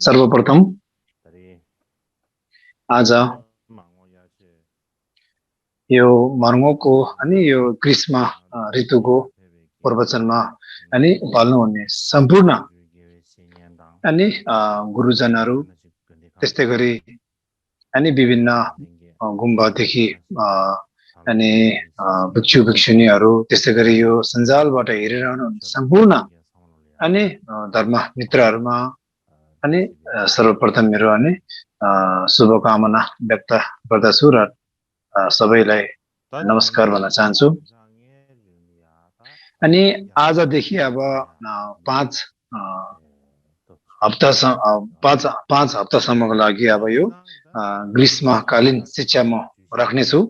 सर्वप्रथम आज यो मर्गोको अनि यो ग्रीष्म ऋतुको प्रवचनमा अनि पाल्नु हुने सम्पूर्ण अनि गुरुजनहरू त्यस्तै गरी अनि विभिन्न गुम्बादेखि अनि भिक्षु भिक्षुनीहरू त्यस्तै गरी यो सञ्जालबाट हेरिरहनु सम्पूर्ण अनि धर्म मित्रहरूमा अनि सर्वप्रथम मेरो अनि शुभकामना व्यक्त गर्दछु र सबैलाई नमस्कार भन्न चाहन्छु। अनि आजदेखि अब 5 हप्तासम्मको लागि अब यो ग्रीष्मकालीन शिक्षा म राख्नेछु।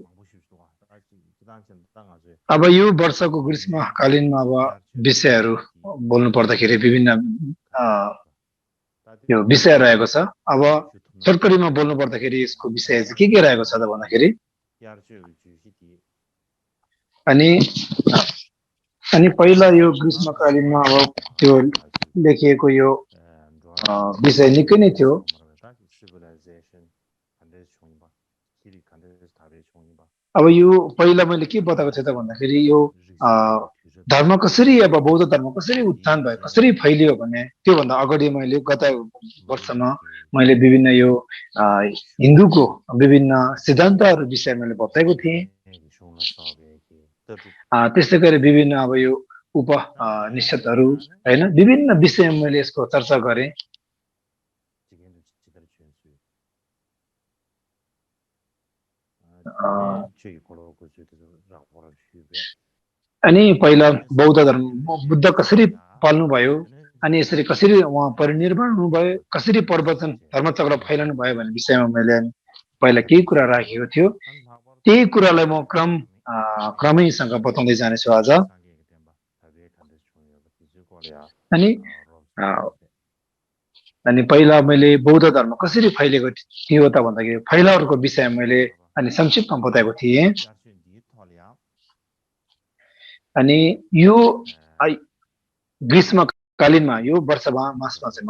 अब यो वर्षको ग्रीष्मकालीनमा अब विषयहरू बोल्नु पर्दाखेरि विभिन्न यो विषय रहेको छ। अब छोटकरीमा बोल्नु पर्दाखेरि यसको विषय चाहिँ के रहेको छ त भन्दाखेरि अनि पहिला यो ग्रीष्मकालीनमा अब त्यो लेखिएको यो विषय निकै नै थियो। अब यो पहिला मैले के बताएको थिएँ त भन्दाखेरि यो धर्म कसरी अब बौद्ध धर्म कसरी उत्थान भयो कसरी फैलियो भने त्योभन्दा अगाडि मैले गत वर्षमा मैले विभिन्न यो हिन्दूको विभिन्न सिद्धान्तहरू विषय मैले बताएको थिएँ। त्यस्तै गरी विभिन्न अब यो उपनिषदहरू हैन विभिन्न विषयमा मैले यसको चर्चा गरेँ। अनि पहिला बौद्ध धर्म बुद्ध कसरी पाल्नु भयो अनि यसरी कसरी उहाँ परिनिर्वाण हुनुभयो कसरी प्रवचन धर्मचक्र फैलाउनु भयो भन्ने विषयमा मैले पहिला केही कुरा राखेको थियो। त्यही कुरालाई म क्रमैसँग बताउँदै जानेछु आज। अनि पहिला मैले बौद्ध धर्म कसरी फैलेको थियो त भन्दाखेरि फैलावटको विषय मैले अनि संक्षिप्तमा बताएको थिएँ। अनि यो ग्रीष्मकालीनमा यो वर्ष मासमा चाहिँ म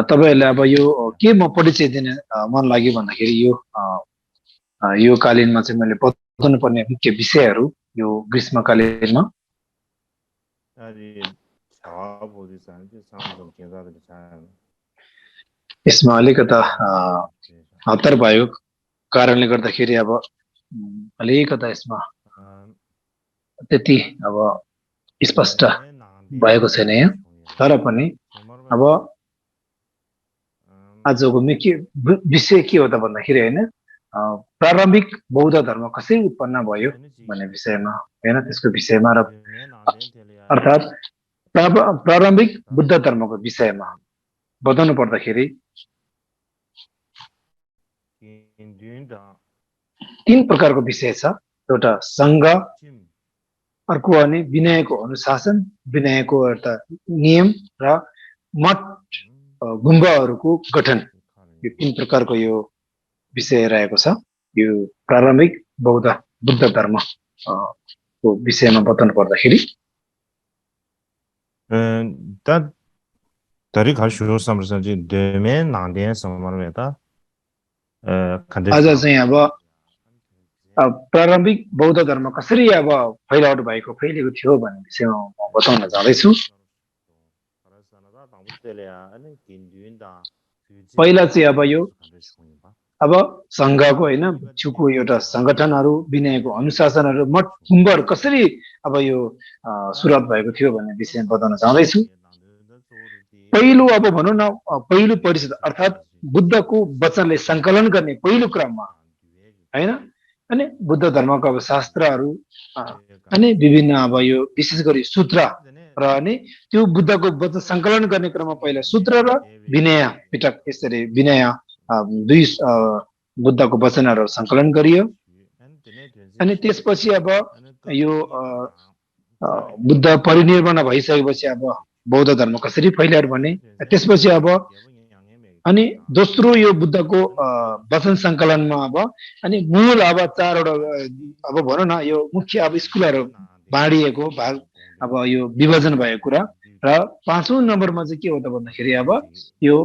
तपाईहरुलाई अब यो के म परिचय दिन मन लाग्यो भन्दाखेरि यो कालीनमा चाहिँ मैले बताउनु पर्ने मुख्य विषयहरू यो ग्रीष्मकालीनमा यसमा अलिकता हतार भएको कारणले गर्दाखेरि अब अलिकता यसमा त्यति अब स्पष्ट भएको छैन यहाँ। तर पनि अब आजको मुख्य विषय के हो त भन्दाखेरि हैन प्रारम्भिक बौद्ध धर्म कसरी उत्पन्न भयो भन्ने विषयमा हैन त्यसको विषयमा र अर्थात् प्रारम्भिक बुद्ध धर्मको विषयमा बताउनु पर्दाखेरि 3 प्रकारको विषय छ। एउटा संघ, अर्को अनि विनयको अनुशासन, विनयको एउटा नियम र मठ गुम्बाहरूको गठन। यो 3 प्रकारको यो विषय रहेको छ। यो प्रारम्भिक बुद्ध धर्म को विषयमा बताउनु पर्दाखेरि आज चाहिँ अब प्रारम्भिक बौद्ध धर्म कसरी अब फैलेको थियो भन्ने विषयमा म बताउन जाँदैछु। पहिला चाहिँ अब संघको हैन भिक्षुको एउटा संगठनहरू, विनयको अनुशासनहरू, मठ गुम्बाहरू कसरी अब यो सुरुवात भएको थियो भन्ने विषयमा बताउन चाहदैछु। पहिलो अब भनौं न पहिलो परिषद अर्थात् बुद्धको वचनले संकलन गर्ने पहिलो क्रममा हैन अनि बुद्ध धर्मको अब शास्त्रहरू अनि विभिन्न अब यो विशेष गरी सूत्र र अनि त्यो बुद्धको वचन संकलन गर्ने क्रममा पहिला सूत्र र विनय पिटक यसरी विनय 2 बुद्धको वचनहरू संकलन गरियो। अनि त्यसपछि अब यो बुद्ध परिनिर्वाण भइसकेपछि अब बौद्ध धर्म कसरी फैलियो भने त्यसपछि अब अनि दोस्रो यो बुद्धको वचन संकलनमा अब अनि मूल अब 4 वटा अब भनौं न यो मुख्य अब स्कुलहरू बाँडिएको भाग अब यो विभाजन भएको कुरा र पाँचौं नम्बरमा चाहिँ के हो त भन्दाखेरि अब यो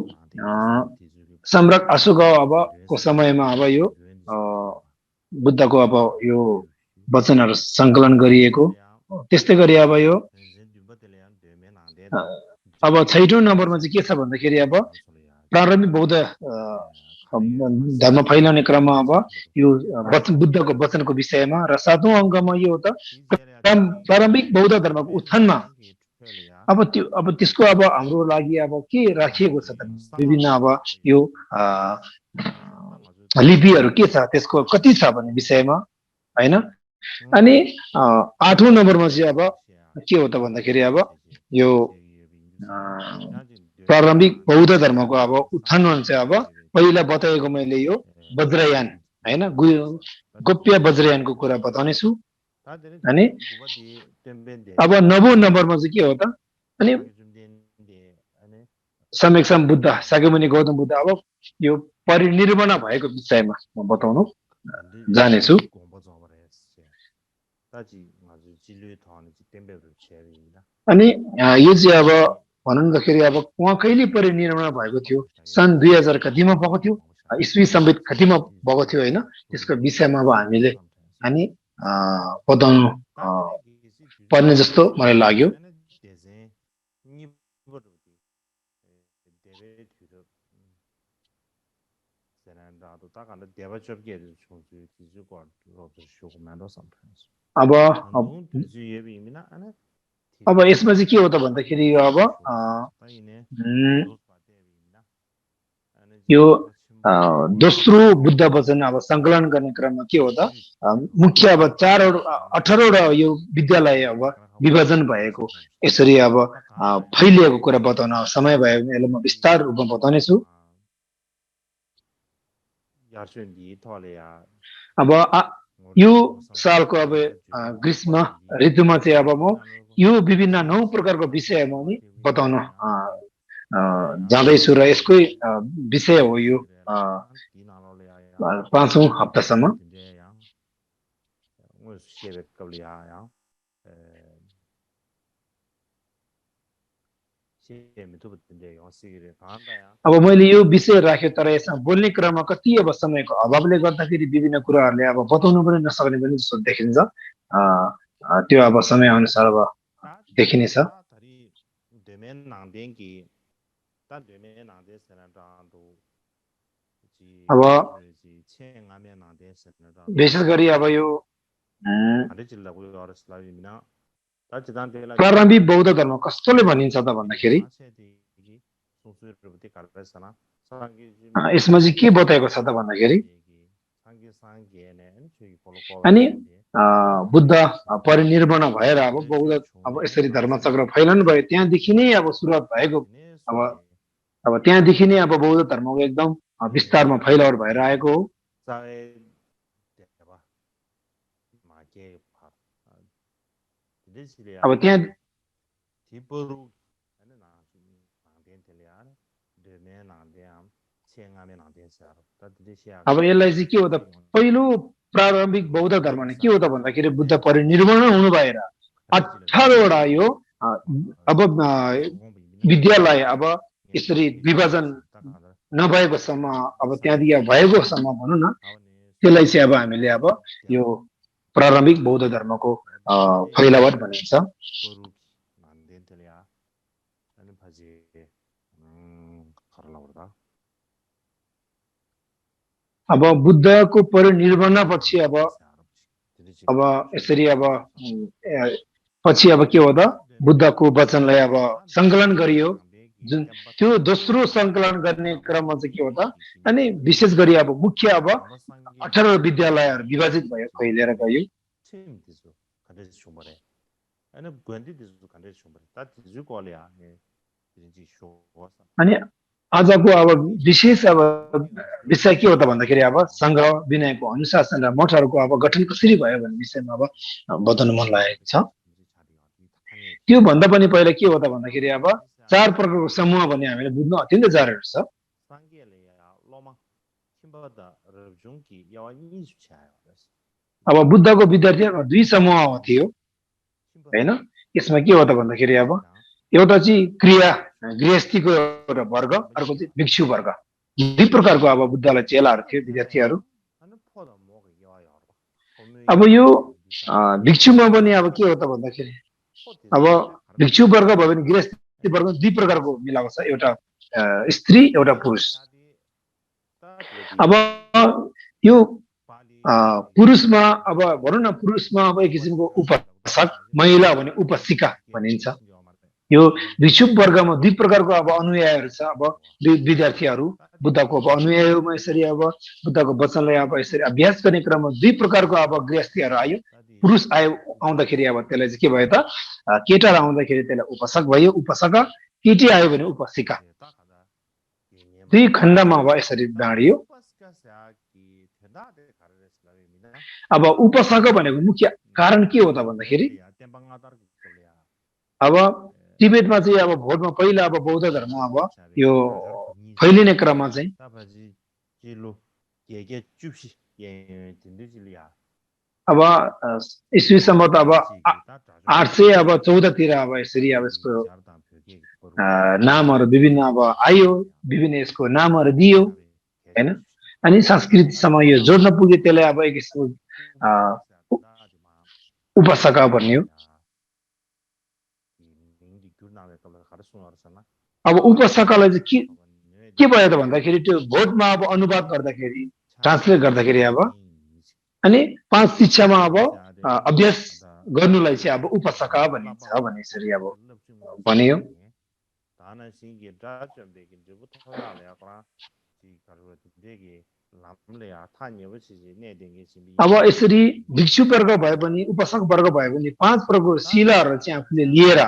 सम्राट अशोक अब को समयमा अब यो बुद्धको अब यो वचनहरू सङ्कलन गरिएको त्यस्तै गरी अब यो अब छैटौं नम्बरमा चाहिँ के छ भन्दाखेरि अब प्रारम्भिक बौद्ध धर्म फैलाउने क्रममा अब यो बुद्धको वचनको विषयमा र सातौं अङ्कमा यो त प्रारम्भिक बौद्ध धर्मको उत्थानमा अब त्यसको अब हाम्रो लागि अब के राखिएको छ त विभिन्न अब यो लिपिहरू के छ त्यसको कति छ भन्ने विषयमा हैन अनि आठौं नम्बरमा चाहिँ अब के हो त भन्दाखेरि अब यो प्रारम्भिक बौद्ध धर्मको अब उत्थानमा चाहिँ अब पहिला बताएको मैले यो वज्रयान हैन गोप्य वज्रयानको कुरा बताउने छु अनि अब नवौं नम्बरमा चाहिँ के हो त अनि सम्यक्सम बुद्ध शाक्यमुनि गौतम बुद्ध अब यो परिनिर्वाण भएको विषयमा म बताउनु जानेछु अनि यो चाहिँ अब भन्दाखेरि अब उहाँ कहिले परिनिर्वाण भएको थियो सन् 2000 कतिमा भएको थियो ईस्वी सम्बित कतिमा भएको थियो हैन त्यसको विषयमा अब हामीले अनि बताउनु पर्ने जस्तो मलाई लाग्यो अब यसमा चाहिँ के हो त भन्दाखेरि अब यो दोस्रो बुद्ध वचन अब सङ्कलन गर्ने क्रममा के हो त मुख्य अब 18वटा यो विद्यालय अब विभाजन भएको यसरी अब फैलिएको कुरा बताउन समय भयो भने यसलाई म विस्तार रूपमा बताउने छु अब यो सालको अब ग्रीष्म ऋतुमा चाहिँ अब म यो विभिन्न 9 प्रकारको विषयमा नि बताउन जाँदैछु र यसकै विषय हो यो 5औं हप्तासम्म अब मैले यो विषय राखेँ तर यसमा बोल्ने क्रममा कति अब समयको अभावले गर्दाखेरि विभिन्न कुराहरूले अब बताउनु पनि नसक्ने पनि जस्तो देखिन्छ त्यो अब समय अनुसार अब देखिनेछ अब विशेष गरी अब यो प्रारम्भिक बौद्ध धर्म कस्तोले भनिन्छ त भन्दाखेरि यसमा चाहिँ के बताएको छ त भन्दाखेरि अनि बुद्ध परिनिर्वाण भएर अब बौद्ध अब यसरी धर्मचक्र फैलाउनु भयो त्यहाँदेखि नै अब सुरुवात भएको अब त्यहाँदेखि नै अब बौद्ध धर्मको एकदम विस्तारमा फैलावट भएर आएको हो अब त्यहाँ अब यसलाई चाहिँ के हो त पहिलो प्रारम्भिक बौद्ध धर्म ने के हो त भन्दाखेरि बुद्ध परिनिर्वाण हुनु भएर 18वटा यो अब विद्यालय अब यसरी विभाजन नभएको सम्म अब त्यहाँदेखि भएको सम्म भनौँ न त्यसलाई चाहिँ अब हामीले अब यो प्रारम्भिक बौद्ध धर्मको फैलावट भनिन्छ अब बुद्धको परिनिर्वाणपछि अब यसरी अब पछि अब के हो त बुद्धको वचनलाई अब सङ्कलन गरियो जुन त्यो दोस्रो सङ्कलन गर्ने क्रममा चाहिँ के हो त अनि विशेष गरी अब मुख्य अब 18 विद्यालयहरू विभाजित भयो फैलिएर गयो अनि आजको अब विशेष अब विषय के हो त भन्दाखेरि अब सङ्ग्रह विनयको अनुशासन र मठहरूको अब गठन कसरी भयो भन्ने विषयमा अब बताउन मन लागेको छ त्यो भन्दा पनि पहिला के हो त भन्दाखेरि अब 4 प्रकारको समूह भन्ने हामीले बुझ्नु अत्यन्तै जरुरी छ अब बुद्धको विद्यार्थी 2 समूह थियो हैन यसमा के हो त भन्दाखेरि अब एउटा चाहिँ क्रिया गृहस्थीको एउटा वर्ग अर्को चाहिँ भिक्षु वर्ग दुई प्रकारको अब बुद्धलाई चेलाहरू थियो विद्यार्थीहरू अब यो भिक्षुमा पनि अब के हो त भन्दाखेरि अब भिक्षु वर्ग भयो भने गृहस्थी वर्ग दुई प्रकारको मिलाएको छ एउटा स्त्री एउटा पुरुष अब यो पुरुषमा अब भनौँ न पुरुषमा अब एक किसिमको उपासक महिला भने उपासिका भनिन्छ यो भिक्षु वर्गमा दुई प्रकारको अब अनुयायीहरू छ अब विद्यार्थीहरू बुद्धको अब अनुयायीमा यसरी अब बुद्धको वचनलाई अब यसरी अभ्यास गर्ने क्रममा दुई प्रकारको अब गृहस्थीहरू आयो पुरुष आयो आउँदाखेरि अब त्यसलाई चाहिँ के भयो त केटाहरू आउँदाखेरि त्यसलाई उपासक भयो उपासका केटी आयो भने उपासिका दुई खण्डमा अब यसरी बाँडियो अब उपासक भनेको मुख्य कारण के हो त भन्दाखेरि अब तिब्बतमा चाहिँ अब भोटमा पहिला अब बौद्ध धर्म अब यो फैलिने क्रममा चाहिँ अब ईस्वीसम्म त अब 814 तिर अब यसरी अब यसको नामहरू विभिन्न अब आयो विभिन्न यसको नामहरू दियो हैन अनि संस्कृतिसँग यो जोड्न पुग्यो त्यसलाई अब एक किसिमको उपासका भन्ने हो अब उपासकालाई चाहिँ के भयो त भन्दाखेरि त्यो भोटमा अब अनुवाद गर्दाखेरि ट्रान्सलेट गर्दाखेरि अब अनि 5 शिक्षामा अब अभ्यास गर्नुलाई चाहिँ अब उपासका भनिन्छ भने यसरी अब भनियो अब यसरी भिक्षु वर्ग भए पनि उपासक वर्ग भए पनि 5 प्रकारको शिलाहरू चाहिँ आफूले लिएर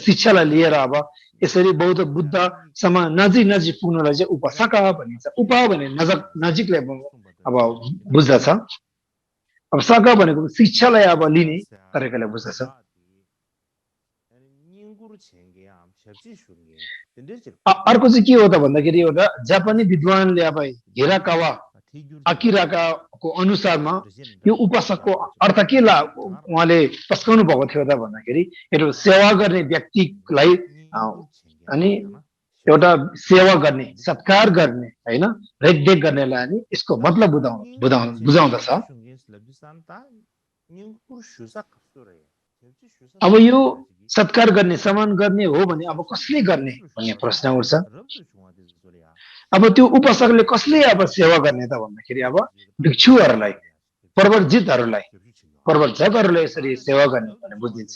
शिक्षालाई लिएर अब यसरी बौद्ध बुद्धसम्म नजिक पुग्नुलाई चाहिँ उपासका भनिन्छ उपा भने नजिकलाई अब बुझ्दछ अब सका भनेको शिक्षालाई अब लिने तरिकाले बुझ्दछ अर्को चाहिँ के हो त भन्दाखेरि एउटा जापानी विद्वानले अब हिराकावा अकिराकाको अनुसारमा यो उपासकको अर्थ के उहाँले पस्काउनु भएको थियो त भन्दाखेरि एउटा सेवा गर्ने व्यक्तिलाई अनि एउटा सेवा गर्ने सत्कार गर्ने हैन रेखदेख गर्नेलाई अनि यसको मतलब बुझाउँदछ अब यो सत्कार गर्ने सम्मान गर्ने हो भने अब कसले गर्ने भन्ने प्रश्न उठ्छ अब त्यो उपासकले कसले अब सेवा गर्ने त भन्दाखेरि अब भिक्षुहरूलाई पर्वतजकहरूलाई यसरी सेवा गर्ने भन्ने बुझिन्छ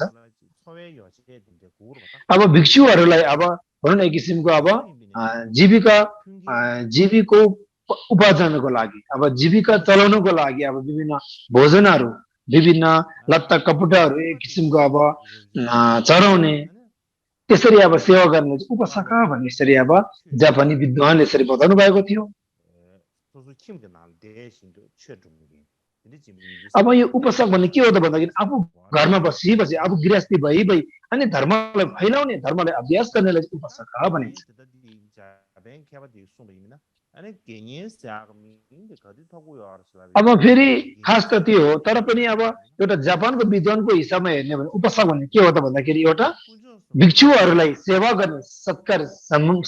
अब भिक्षुहरूलाई अब भनौँ न एक किसिमको अब जीविको उपार्जनको लागि अब जीविका चलाउनको लागि अब विभिन्न भोजनहरू विभिन्न लत्ता कपडाहरू एक किसिमको अब चढाउने त्यसरी अब सेवा गर्ने उपासका भन्ने यसरी अब जापानी विद्वानले यसरी बताउनु भएको थियो अब यो उपासक भन्ने के हो त भन्दाखेरि आफू घरमा बसी आफू गृहस्थी भई अनि धर्मलाई फैलाउने धर्मलाई अभ्यास गर्नेलाई उपासका भनिन्छ अब फेरि खास त त्यो हो तर पनि अब एउटा जापानको विद्वानको हिसाबमा हेर्ने भने उपासक भन्ने के हो त भन्दाखेरि एउटा भिक्षुहरूलाई सेवा गर्ने सत्कार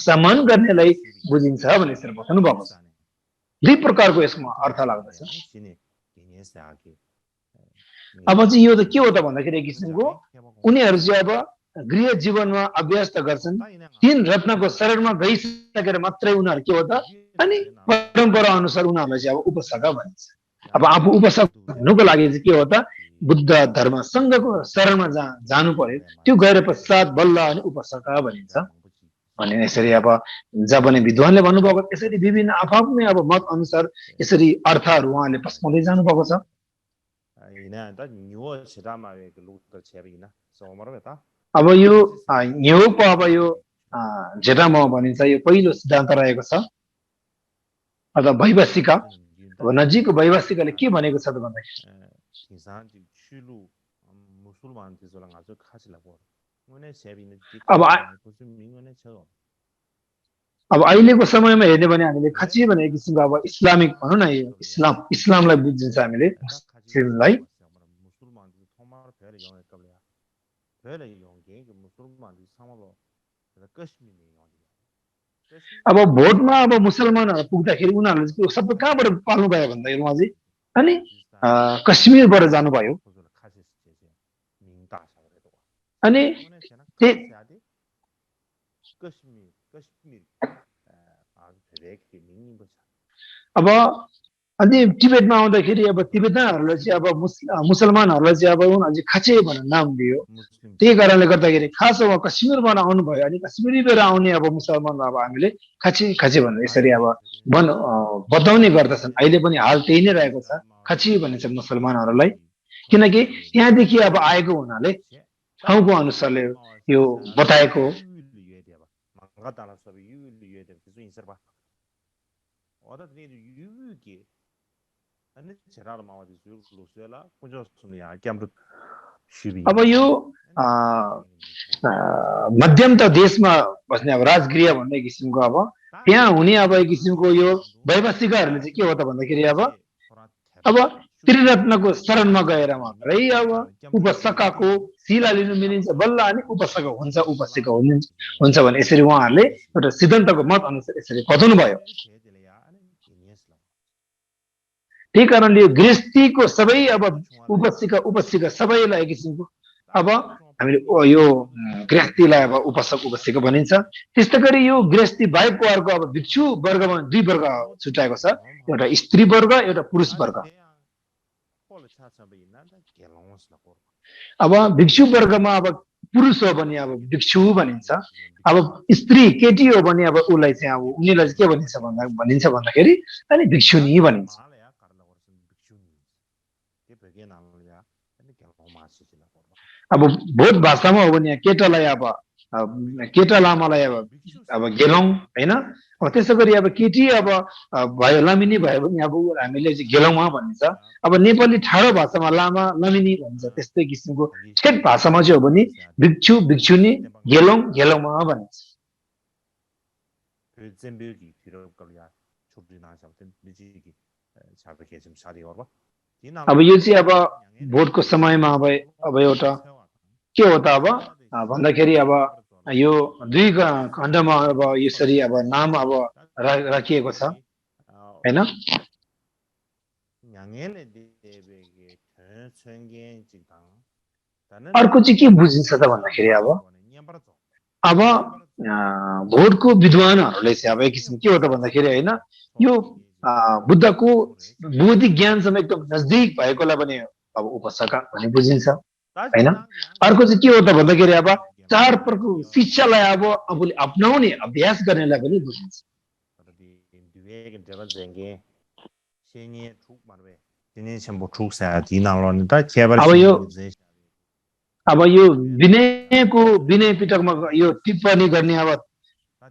सम्मान गर्नेलाई बुझिन्छ भने यसरी बताउनु भएको छ दुई प्रकारको यसमा अर्थ लाग्दछ अब चाहिँ यो त के हो त भन्दाखेरि एक किसिमको उनीहरू चाहिँ अब गृह जीवनमा अभ्यास त गर्छन् 3 रत्नको शरणमा गइसकेर मात्रै उनीहरू के हो त अनि परम्परा अनुसार उनीहरूलाई चाहिँ अब उपासका भनिन्छ अब आफू उपासक हुनुको लागि चाहिँ के हो त बुद्ध धर्म संघको शरणमा जानु पर्यो त्यो गएर पश्चात बल्ल अनि उपासका भनिन्छ भने यसरी अब जापानी विद्वानले भन्नुभएको यसरी विभिन्न आफ्नै अब मत अनुसार यसरी अर्थहरू उहाँले पस्काउँदै जानुभएको छ अब यो न्योको अब यो झेटामा भनिन्छ यो पहिलो सिद्धान्त रहेको छ अथवा वैवासिका अब नजिकको वैवासिकाले के भनेको छ त भन्दाखेरि अब अहिलेको समयमा हेर्ने भने हामीले खाँची भने एक किसिमको अब इस्लामिक भनौँ न यो इस्लामलाई बुझिन्छ हामीले मुस्लिमलाई अब भोटमा अब मुसलमानहरू पुग्दाखेरि उनीहरूले सबै कहाँबाट पाल्नु भयो भन्दाखेरि उहाँ चाहिँ अनि कश्मीरबाट जानुभयो अनि अब अनि टिबेटमा आउँदाखेरि अब तिब्बतानहरूलाई चाहिँ अब मुसलमानहरूलाई चाहिँ अब उनीहरूले चाहिँ खाचे भनेर नाम दियो त्यही कारणले गर्दाखेरि खास अब कश्मीरबाट आउनुभयो अनि कश्मीरबाट आउने अब मुसलमानलाई अब हामीले खाचे खाचे भनेर यसरी अब बताउने गर्दछन् अहिले पनि हाल त्यही नै रहेको छ खाची भनिन्छ मुसलमानहरूलाई किनकि त्यहाँदेखि अब आएको हुनाले ठाउँको अनुसारले यो बताएको अब यो मध्यम त देशमा बस्ने अब राजगृह भन्ने किसिमको अब त्यहाँ हुने अब एक किसिमको यो वैवासिकहरूले चाहिँ के हो त भन्दाखेरि अब त्रिरत्नको शरणमा गएर मात्रै अब उपसकाको शिला लिनु मिलिन्छ बल्ल अनि उपसक हुन्छ उपसिक हुन्छ भने यसरी उहाँहरूले एउटा सिद्धान्तको मत अनुसार यसरी बताउनु भयो त्यही कारणले यो गृहस्थीको सबै अब उपसिक सबैलाई एक किसिमको अब हामीले यो गृहस्थीलाई अब उपसिक भनिन्छ त्यस्तै गरी यो गृहस्थी बाहेकको अर्को अब भिक्षु वर्गमा दुई वर्ग छुट्याएको छ एउटा स्त्री वर्ग एउटा पुरुष वर्ग अब भिक्षु वर्गमा अब पुरुष हो भने अब भिक्षु भनिन्छ अब स्त्री केटी हो भने अब उसलाई चाहिँ अब उनीलाई चाहिँ के भनिन्छ भन्दाखेरि अनि भिक्षुनी भनिन्छ अब भोट भाषामा हो भने केटालाई अब केटा लामालाई अब गेलौं हैन अब त्यसै गरी अब केटी अब भयो लमिनी भयो भने अब हामीले चाहिँ गेलौमा भनिन्छ अब नेपाली ठाडो भाषामा लामा लमिनी भन्छ त्यस्तै किसिमको ठेट भाषामा चाहिँ हो भने भिक्षु भिक्षुनी गेलौं गेलौमा भनिन्छ अब यो चाहिँ अब भोटको समयमा अब एउटा के हो त अब भन्दाखेरि अब यो दुई खण्डमा अब यसरी अब नाम अब राखिएको छ हैन अर्को चाहिँ के बुझिन्छ त भन्दाखेरि अब भोटको विद्वानहरूले चाहिँ अब एक किसिम के हो त भन्दाखेरि हैन यो बुद्धको बौद्धिक ज्ञानसँग एकदम नजदिक भएकोलाई पनि अब उपसका भन्ने बुझिन्छ हैन अर्को चाहिँ के हो त भन्दाखेरि अब चार प्रकारको शिक्षालाई अब आफूले अपनाउने अभ्यास गर्नेलाई पनि बुझिन्छ अब यो विनय पिटकमा यो टिप्पणी गर्ने अब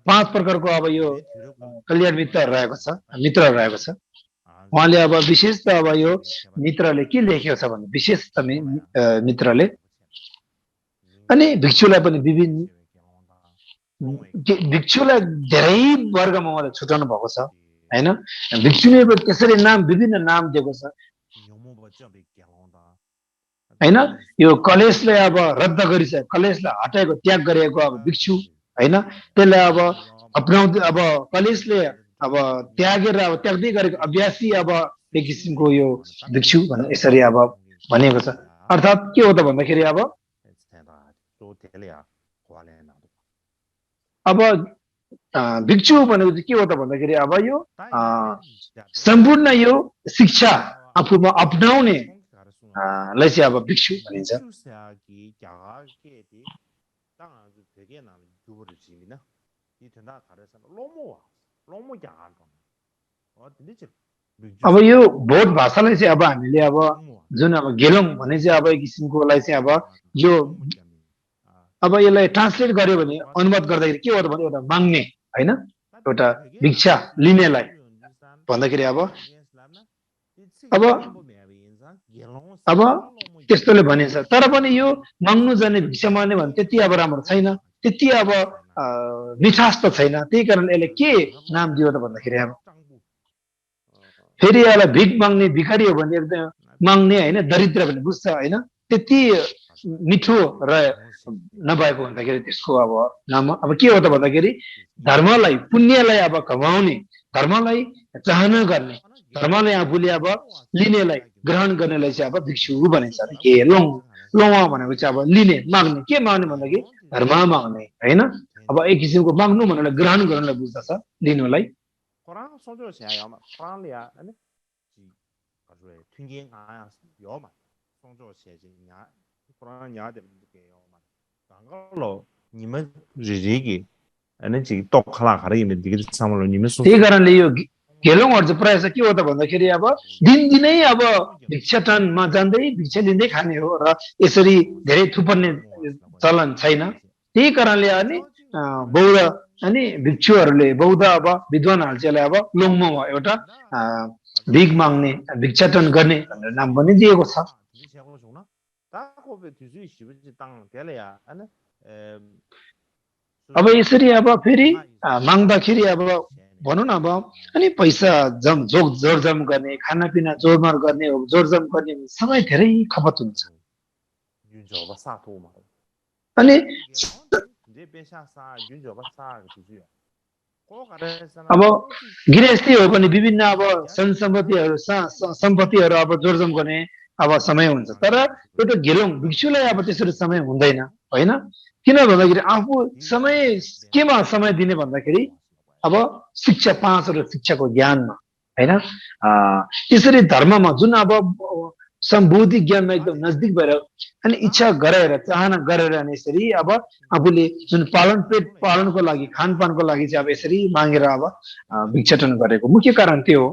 5 प्रकारको अब यो कल्याण मित्रहरू रहेको छ उहाँले अब विशेष त अब यो मित्रले के लेखेको छ भने विशेष त मित्रले अनि भिक्षुलाई पनि विभिन्न भिक्षुलाई धेरै वर्गमा उहाँले छुटाउनु भएको छ हैन भिक्षुले त्यसरी नाम विभिन्न नाम दिएको छ हैन यो कलेशले अब रद्द गरिछ कलेशलाई हटाएको त्याग गरेको अब भिक्षु हैन त्यसलाई अब अपनाउँदै अब कलेशले अब त्यागेर अब त्याग्दै गरेको अभ्यासी अब एक किसिमको यो भिक्षु भनेर यसरी अब भनेको छ अर्थात् के हो त भन्दाखेरि अब भिक्षु भनेको चाहिँ के हो त भन्दाखेरि अब यो सम्पूर्ण यो शिक्षा आफूमा अपनाउने लाई चाहिँ अब भिक्षु भनिन्छ अब यो भोट भाषालाई चाहिँ अब हामीले अब जुन अब गेलौं भन्ने चाहिँ अब एक किसिमकोलाई चाहिँ अब यो अब यसलाई ट्रान्सलेट गर्यो भने अनुवाद गर्दाखेरि के हो त भने एउटा माग्ने हैन एउटा भिक्षा लिनेलाई भन्दाखेरि अब त्यस्तोले भनिन्छ तर पनि यो माग्नु जाने भिक्षा माग्ने भने त्यति अब राम्रो छैन त्यति अब मिठास त छैन त्यही कारण यसले के नाम दियो त भन्दाखेरि अब फेरि यसलाई भिख माग्ने भिखारी हो भने एकदम माग्ने हैन दरिद्र भने बुझ्छ हैन त्यति मिठो र नभएको भन्दाखेरि त्यसको अब नाम अब के हो त भन्दाखेरि धर्मलाई पुण्यलाई अब कमाउने धर्मलाई चाहना गर्ने धर्मलाई आफूले अब लिनेलाई ग्रहण गर्नेलाई चाहिँ अब भिक्षु भनिन्छ के लोवा भनेको चाहिँ अब लिने माग्ने के माग्ने भन्दाखेरि धर्म माग्ने हैन अब एक किसिमको माग्नु भन्नाले ग्रहण गर्नलाई बुझ्दछ लिनुलाई Orang sojo saya ma, orang lihat, ane, kalau tinggi ngaya, ya ma, sojo saya je ngaya, orang ngaya deh begitu ya ma. Kalau ni men rezeki, ane sih tok kalah hari ini dikit sama lo ni men sojo. त्यही कारणले यो गेलौँहरु चाहिँ प्रायः के हो त भन्दाखेरि अब दिनदिनै अब भिक्षाटनमा जाँदै भिक्षा लिँदै खाने हो र यसरी धेरै थुपर्ने चलन छैन त्यही कारणले अनि बौद्ध अनि भिक्षुहरूले बौद्ध अब विद्वानहरू चाहिँ अब लोङ्मो एउटा भिख माग्ने भिक्षाटन गर्ने भनेर नाम पनि दिएको छ अब यसरी अब फेरि माग्दाखेरि अब भनौँ न अब अनि पैसा जोडजम गर्ने खानापिना जोडमार गर्ने जोडजम गर्ने समय धेरै खपत हुन्छ अनि अब गृहस्थी हो भने विभिन्न अब सम्पत्तिहरू अब जोडजम गर्ने अब समय हुन्छ तर एउटा गेलौँ भिक्षुलाई अब त्यसरी समय हुँदैन होइन किन भन्दाखेरि आफू समय केमा समय दिने भन्दाखेरि अब शिक्षा 5 वटा शिक्षाको ज्ञानमा हैन त्यसरी धर्ममा जुन अब सम्बोधि ज्ञानमा एकदम नजदिक भएर अनि इच्छा गरेर चाहना गरेर अनि यसरी अब आफूले जुन पेट पालनको लागि खानपानको लागि चाहिँ अब यसरी मागेर अब भिक्षाटन गरेको मुख्य कारण त्यो हो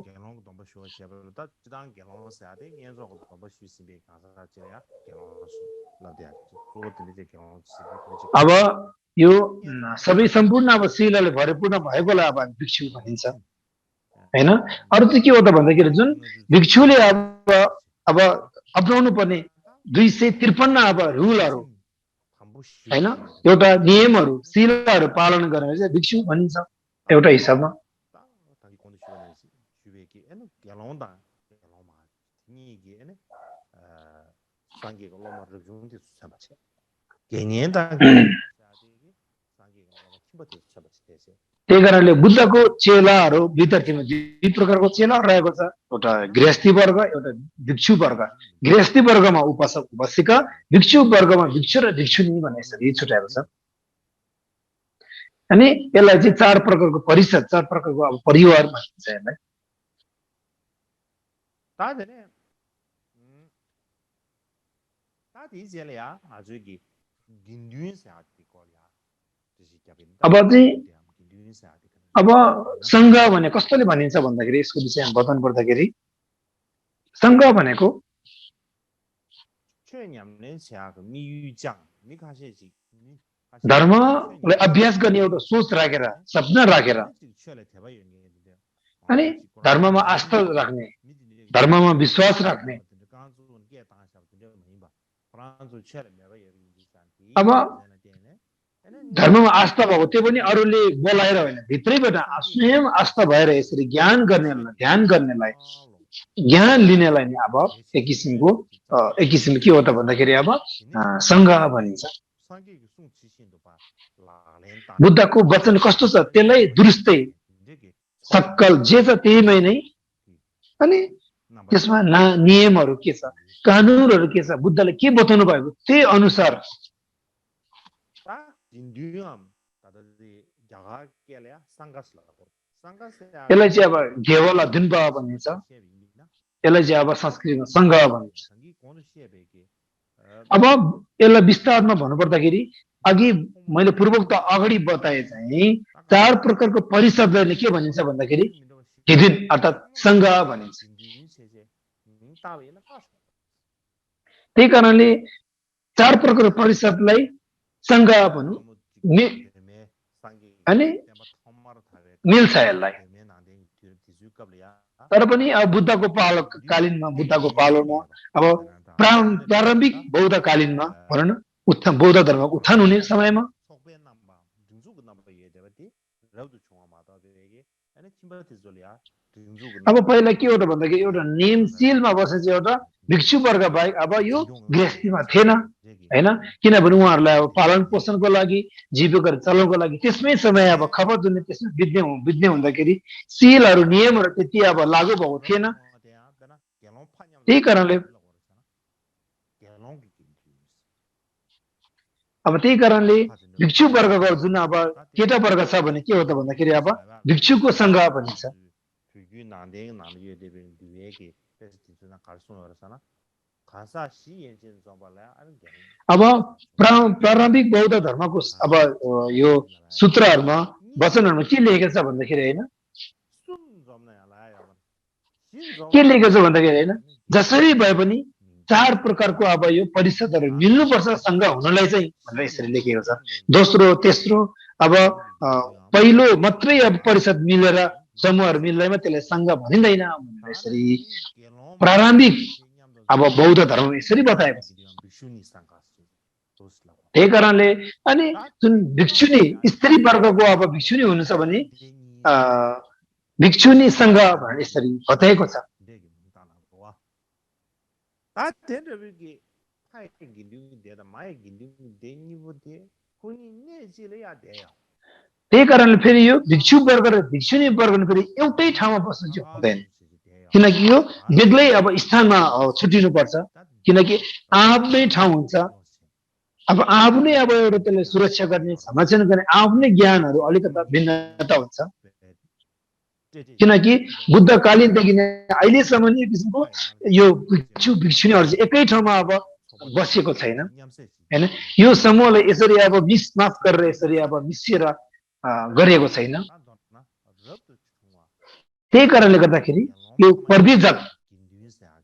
अब यो सबै सम्पूर्ण अब शीलले भरिपूर्ण भएकोलाई अब भिक्षु भनिन्छ हैन अरु चाहिँ के हो त भन्दाखेरि जुन भिक्षुले अब अपनाउनु पर्ने 253 अब रुलहरु हैन एउटा नियमहरु शीलहरु पालन गरेर चाहिँ भिक्षु भनिन्छ एउटा हिसाबमा त्यही कारणले बुद्धको चेलाहरू विद्यार्थीमा दुई प्रकारको चेला रहेको छ एउटा गृहस्थी वर्ग एउटा भिक्षु वर्ग गृहस्थी वर्गमा उपासक उपासिका भिक्षु वर्गमा भिक्षु र भिक्षुनी भन्ने यसरी छुट्याएको छ अनि यसलाई चाहिँ 4 प्रकारको परिषद 4 प्रकारको अब परिवार भनिन्छ यसलाई अब चाहिँ अब संघ भने कस्तोले भनिन्छ भन्दाखेरि यसको विषयमा बताउनु पर्दाखेरि संघ भनेको धर्मलाई अभ्यास गर्ने एउटा सोच राखेर सपना राखेर अनि धर्ममा आस्था राख्ने धर्ममा विश्वास राख्ने अब धर्ममा आस्था भएको त्यो पनि अरूले बोलाएर होइन भित्रैबाट स्वयं आस्था भएर यसरी ज्ञान गर्नेलाई ध्यान गर्नेलाई ज्ञान लिनेलाई नि अब एक किसिमको के हो त भन्दाखेरि अब संघ भनिन्छ बुद्धको वचन कस्तो छ त्यसलाई दुरुस्तै सक्कल जे छ त्यहीमै नै अनि त्यसमा नियमहरू के छ कानुनहरू के छ बुद्धले के बताउनु भएको त्यही अनुसार यसलाई चाहिँ अब घेवला धुन्पा भनिन्छ यसलाई चाहिँ अब संस्कृतमा संघ भनिन्छ अब यसलाई विस्तारमा भन्नुपर्दाखेरि अघि मैले पूर्वोक्त अगाडि बताए चाहिँ 4 प्रकारको परिषदले के भनिन्छ भन्दाखेरि हिदिन अर्थात संघ भनिन्छ त्यही कारणले 4 प्रकारको परिषदलाई संघ भनौं अनि मिल्छ यसलाई तर पनि अब बुद्धको पालोमा अब प्रारम्भिक बौद्ध कालीनमा भनौं न बौद्ध धर्मको उत्थान हुने समयमा अब पहिला के हो त भन्दाखेरि एउटा नियमशीलमा बसेपछि एउटा भिक्षु वर्ग बाहेक अब यो गृहस्थीमा थिएन हैन किनभने उहाँहरूलाई अब पालन पोषणको लागि जीविका चलाउनको लागि त्यसमै समय अब खपत हुने त्यसमै बित्ने हुँदाखेरि सीलहरू नियमहरू त्यति अब लागू भएको थिएन त्यही कारणले अब त्यही कारणले भिक्षु वर्गको जुन अब केटा वर्ग छ भने के हो त भन्दाखेरि अब भिक्षुको सङ्घ भनिन्छ अब प्रारम्भिक बौद्ध धर्मको अब यो सूत्रहरूमा वचनहरूमा के लेखेको छ भन्दाखेरि हैन के लेखेको छ भन्दाखेरि हैन जसरी भए पनि 4 प्रकारको अब यो परिषदहरू मिल्नुपर्छ सङ्घ हुनलाई चाहिँ भनेर यसरी लेखेको छ दोस्रो तेस्रो अब पहिलो मात्रै अब परिषद मिलेर समूहहरू मिल्दैमा त्यसलाई सङ्घ भनिँदैन भनेर यसरी प्रारम्भिक अब बौद्ध धर्म यसरी बताएको छ त्यही कारणले अनि जुन भिक्षुनी स्त्री वर्गको अब भिक्षुनी हुनुहुन्छ भने भिक्षुनी सङ्घ भनेर यसरी बताएको छ त्यही कारणले फेरि यो भिक्षु वर्ग र भिक्षुनी वर्ग फेरि एउटै ठाउँमा बस्नु चाहिँ हुँदैन किनकि यो बेग्लै अब स्थानमा छुट्टिनु पर्छ किनकि आफ्नै ठाउँ हुन्छ अब आफ्नै अब एउटा त्यसलाई सुरक्षा गर्ने संरक्षण गर्ने आफ्नै ज्ञानहरू अलिकता भिन्नता हुन्छ किनकि बुद्धकालीनदेखि अहिलेसम्म यो किसिमको यो भिक्षु भिक्षुनीहरू चाहिँ एकै ठाउँमा अब बसेको छैन हैन यो समूहलाई यसरी अब मिसमाफ गरेर यसरी अब मिसिएर गरिएको छैन त्यही कारणले गर्दाखेरि यो प्रविजक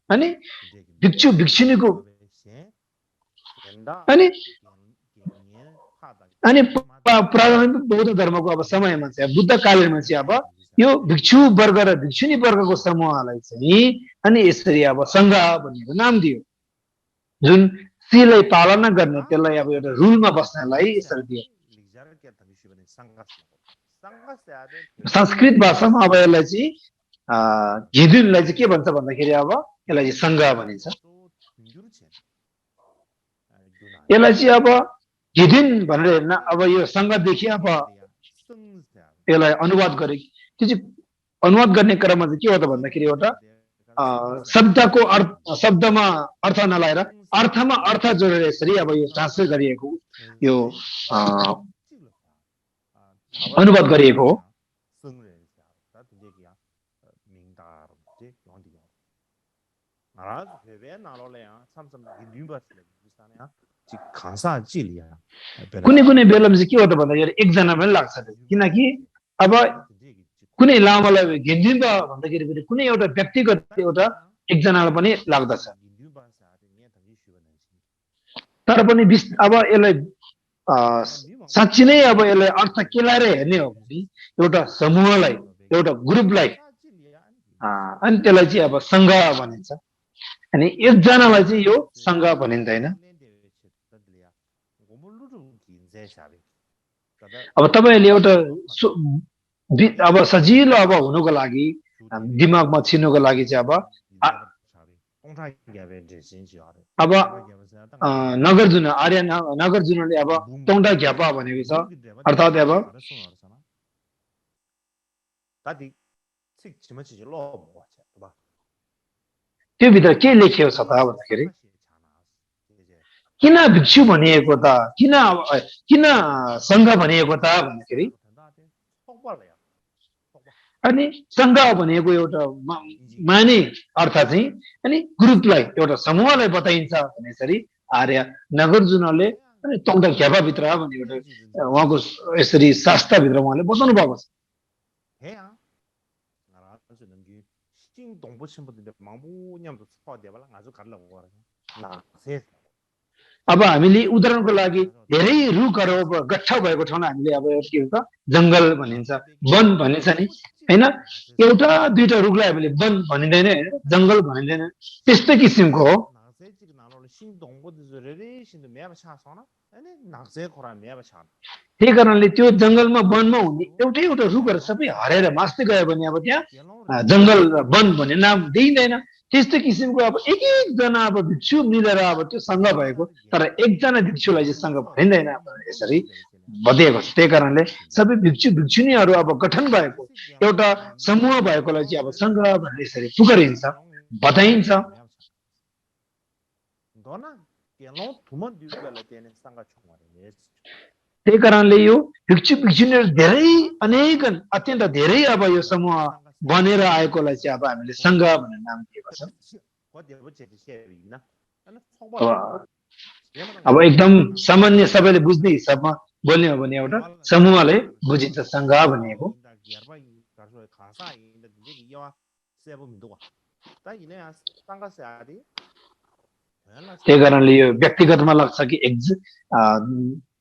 अनि भिक्षु भिक्षुनीको अनि प्रारम्भिक बौद्ध धर्मको अब समयमा चाहिँ बुद्धकालीनमा चाहिँ अब यो भिक्षु वर्ग र भिक्षुनी वर्गको समूहलाई चाहिँ अनि यसरी अब सङ्घ भनेर नाम दियो जुन सीलाई पालना गर्ने त्यसलाई अब एउटा रुलमा बस्नलाई यसरी दियो संस्कृत भाषामा अब यसलाई चाहिँ घिदुनलाई चाहिँ के भन्छ भन्दाखेरि अब यसलाई चाहिँ सङ्घ भनिन्छ यसलाई चाहिँ अब घिदुन भनेर हेर्न अब यो सङ्घदेखि अब यसलाई अनुवाद गरे त्यो चाहिँ अनुवाद गर्ने क्रममा चाहिँ के हो त भन्दाखेरि एउटा शब्दको शब्दमा अर्थ नलाएर अर्थमा अर्थ जोडेर यसरी अब यो ट्रान्सलेट गरिएको यो अनुवाद गरिएको हो कुनै कुनै बेलामा चाहिँ के हो त भन्दाखेरि एकजना पनि लाग्छ किनकि अब कुनै लामालाई घिन्दिन्छ भन्दाखेरि फेरि कुनै एउटा व्यक्तिगत एउटा एकजनालाई पनि लाग्दछ तर पनि अब यसलाई साँच्ची नै अब यसलाई अर्थ केलाएर हेर्ने हो भने एउटा समूहलाई एउटा ग्रुपलाई अनि त्यसलाई चाहिँ अब सङ्घ भनिन्छ अनि एकजनालाई चाहिँ यो सङ्घ भनिँदैन अब तपाईँहरूले एउटा अब सजिलो अब हुनुको लागि दिमागमा छिर्नुको लागि चाहिँ अब नगर्जुन आर्य नगर्जुनले अब तोङ्डा घ्यापा भनेको छ अर्थात् अब त्यो भित्र के लेखिएको छ त भन्दाखेरि किन भिक्षु भनिएको त किन सङ्घ भनिएको त भन्दाखेरि अनि सङ्घ भनेको एउटा माने अर्थ चाहिँ अनि ग्रुपलाई एउटा समूहलाई बताइन्छ भने यसरी आर्य नागार्जुनले अनि तोङ्डा घ्यापाभित्र भन्ने एउटा उहाँको यसरी शास्त्रभित्र उहाँले बताउनु भएको छ अब हामीले उदाहरणको लागि धेरै रुखहरू अब गट्ठा भएको ठाउँमा हामीले अब के भन्छ जङ्गल भनिन्छ वन भनिन्छ नि हैन एउटा दुईटा रुखलाई हामीले वन भनिँदैन जङ्गल भनिँदैन त्यस्तै किसिमको हो त्यही कारणले त्यो जङ्गलमा वनमा हुने एउटै एउटा रुखहरू सबै हराएर मास्दै गयो भने अब त्यहाँ जङ्गल वन भन्ने नाम दिइँदैन त्यस्तो किसिमको अब एक एकजना अब भिक्षु मिलेर अब त्यो सङ्घ भएको तर एकजना भिक्षुलाई चाहिँ सङ्घ भनिँदैन यसरी भनिएको छ त्यही कारणले सबै भिक्षु भिक्षुनीहरू अब गठन भएको एउटा समूह भएकोलाई चाहिँ अब सङ्घ भनेर यसरी पुकारिन्छ बताइन्छ त्यही कारणले यो भिक्षु भिक्षुनीहरू धेरै अनेकन अत्यन्त धेरै अब यो समूह बनेर आएकोलाई चाहिँ अब हामीले सङ्घ भनेर नाम दिएको छ अब एकदम सामान्य सबैले बुझ्ने हिसाबमा बोल्ने हो भने एउटा समूहले बुझिन्छ सङ्घ भनेको त्यही कारणले यो व्यक्तिगतमा लाग्छ कि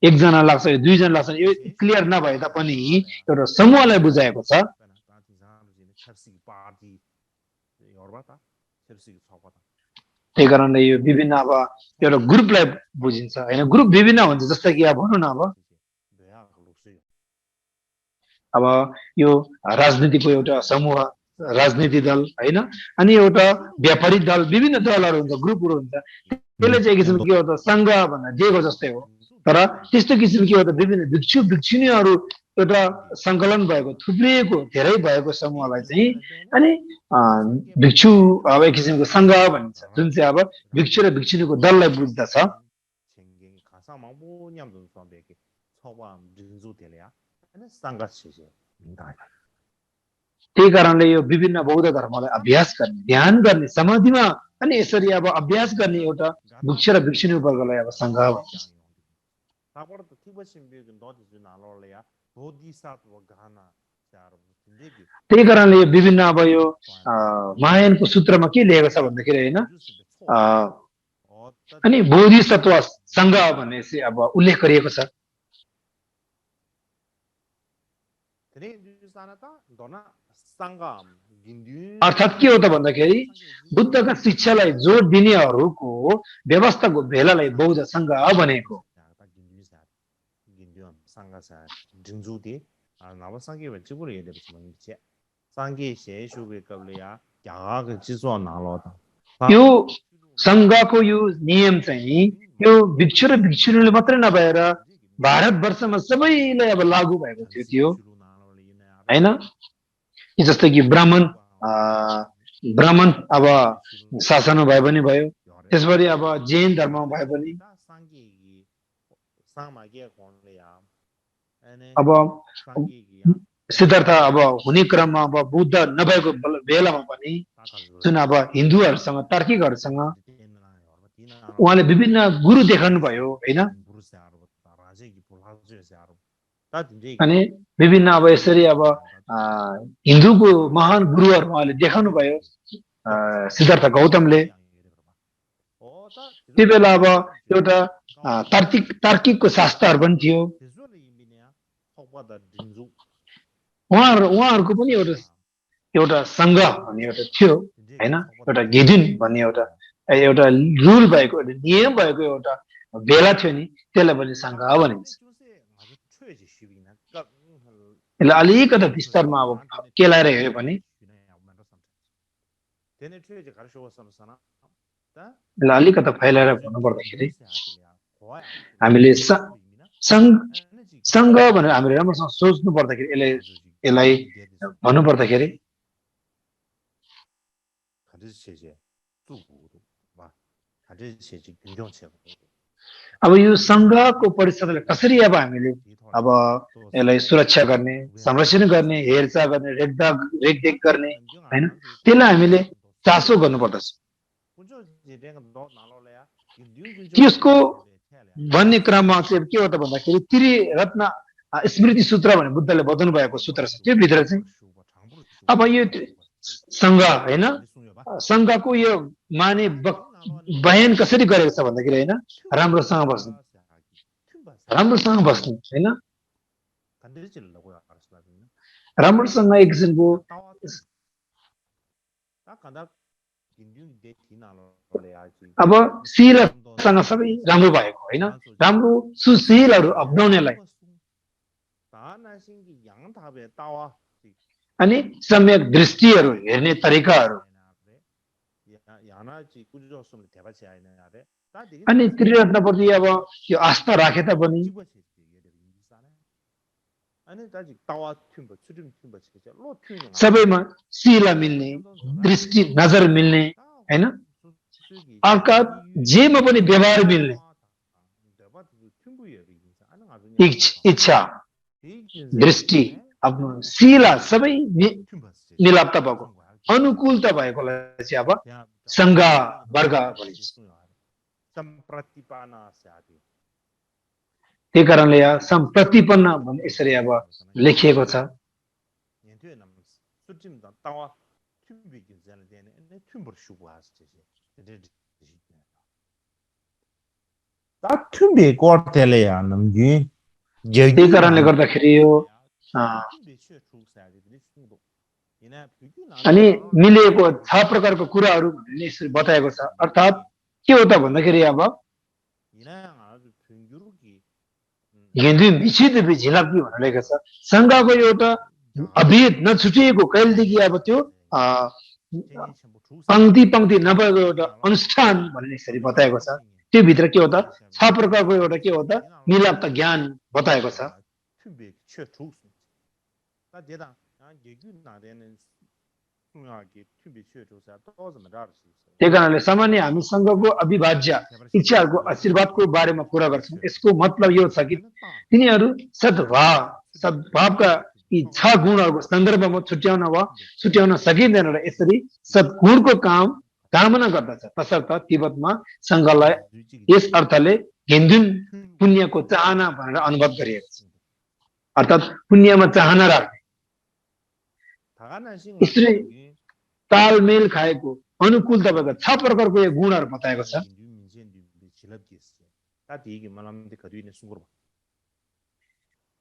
एकजना लाग्छ दुईजना लाग्छ यो क्लियर नभए तापनि एउटा समूहलाई बुझाएको छ त्यही कारणले यो विभिन्न अब एउटा ग्रुपलाई बुझिन्छ होइन ग्रुप विभिन्न हुन्छ जस्तै कि अब भनौँ न अब यो राजनीतिको एउटा समूह राजनीति दल होइन अनि एउटा व्यापारिक दल विभिन्न दलहरू हुन्छ ग्रुपहरू हुन्छ त्यसले चाहिँ किसिमको के हो त सङ्घ भनेर दिएको जस्तै हो तर त्यस्तो किसिमको एउटा विभिन्न भिक्षु भिक्षुनीहरू एउटा सङ्कलन भएको थुप्रिएको धेरै भएको समूहलाई चाहिँ अनि भिक्षु अब एक किसिमको सङ्घ भनिन्छ जुन चाहिँ अब भिक्षु र भिक्षुनीको दललाई बुझ्दछ त्यही कारणले यो विभिन्न बौद्ध धर्मलाई अभ्यास गर्ने ध्यान गर्ने समाधिमा अनि यसरी अब अभ्यास गर्ने एउटा भिक्षु र भिक्षुनी वर्गलाई अब सङ्घ भन्छ त्यही कारणले यो विभिन्न अब यो महायानको सूत्रमा के लेखेको छ भन्दाखेरि होइन अनि बोधिसत्व सङ्घ भन्ने चाहिँ अब उल्लेख गरिएको छ अर्थात् के हो त भन्दाखेरि बुद्धका शिक्षालाई जोड दिनेहरूको व्यवस्थाको भेलालाई बौद्ध सङ्घ भनेको यो सङ्घको यो नियम चाहिँ यो भिक्षु र भिक्षुनीले मात्रै नभएर भारतवर्षमा सबैलाई अब लागू भएको थियो त्यो होइन जस्तै कि ब्राह्मण अब शासन भए पनि भयो त्यसपछि अब जैन धर्म भए पनि अब सिद्धार्थ अब हुने क्रममा अब बुद्ध नभएको बेलामा पनि जुन अब हिन्दूहरूसँग तार्किकहरूसँग उहाँले विभिन्न गुरु देखाउनु भयो होइन अनि विभिन्न अब यसरी अब हिन्दूको महान गुरुहरू उहाँले देखाउनु भयो सिद्धार्थ गौतमले त्यो बेला अब एउटा तार्किकको शास्त्रहरू पनि थियो उहाँहरूको पनि एउटा सङ्घ भन्ने एउटा थियो होइन एउटा गेजुन भन्ने एउटा रुल भएको एउटा नियम भएको एउटा बेला थियो नि त्यसलाई पनि सङ्घ भनिन्छ यसलाई अलिकति विस्तारमा अब केलाएर हेऱ्यो भने यसलाई अलिकति फैलाएर भन्नुपर्दाखेरि हामीले सङ्घ भनेर हामीले राम्रोसँग सोच्नु पर्दाखेरि यसलाई भन्नुपर्दाखेरि अब यो सङ्घको परिषदलाई कसरी अब हामीले अब यसलाई सुरक्षा गर्ने संरक्षण गर्ने हेरचाह गर्ने रेखदेख गर्ने होइन त्यसलाई हामीले चासो गर्नुपर्दछ त्यसको भन्ने क्रममा चाहिँ के हो त भन्दाखेरि त्रिरत्न स्मृति सूत्र भने बुद्धले बताउनु भएको सूत्र छ त्यो भित्र चाहिँ अब यो सङ्घ होइन सङ्घको यो माने बयान कसरी गरेको छ भन्दाखेरि होइन राम्रोसँग बस्नु होइन राम्रोसँग एक किसिमको अब शीलसँग सबै राम्रो भएको होइन राम्रो सुशीलहरू अप्नाउनेलाई अनि सम्यक दृष्टिहरू हेर्ने तरिकाहरू 하나지 구조성을 대받치 아니냐래. 다 되게 अनि त्रिरत्नप्रति अब यो आस्था राखे तापनि अनि 다지 तावा 튠버 추림 튠버 치자 로 튠이 सबैमा सिला मिल्ने दृष्टि नजर मिल्ने हैन अर्थात् जेमा पनि व्यवहार मिल्ने इच्छा दृष्टि आफ्नो सिला सबै मिलाप्त भएको अनुकूलता भएकोलाई चाहिँ अब संघ वर्ग भनिन्छ सम्प्रतिपानास्यादि त्यही कारणले यहाँ सम्प्रतिपन्न भन्ने यसरी अब लेखिएको छ 년도에 남 수tim다 तावा 튠비 긴자는 되네 튠버 슈고 하스지 다 튠비 꼬르텔레야 남기 त्यही कारणले गर्दाखेरि यो अनि मिलेको छ प्रकारको कुराहरू भन्ने यसरी बताएको छ अर्थात् के हो त भन्दाखेरि अब हिन्दू मिचित झिलाप्ती भनेर लेखेको छ संघको एउटा अभेद नछुटिएको कहिलेदेखि अब त्यो पंक्ति पंक्ति नभएको एउटा अनुष्ठान भन्ने यसरी बताएको छ त्यो भित्र के हो त छ प्रकारको एउटा के हो त मिलाप्त ज्ञान बताएको छ त्यही कारणले सामान्य हामी संघको अविभाज्य इच्छाहरूको आशीर्वादको बारेमा कुरा गर्छौँ यसको मतलब यो छ कि तिनीहरू सद्भावका यी छ गुणहरूको सन्दर्भमा छुट्याउन सकिँदैन र यसरी सद्गुणको कामना गर्दछ तसर्थ तिब्बतमा संघलाई यस अर्थले हिन्दू पुण्यको चाहना भनेर अनुभव गरिएको छ अर्थात् पुण्यमा चाहना राख्ने यसरी तालमेल खाएको अनुकूलता भएको छ प्रकारको यो गुणहरू बताएको छ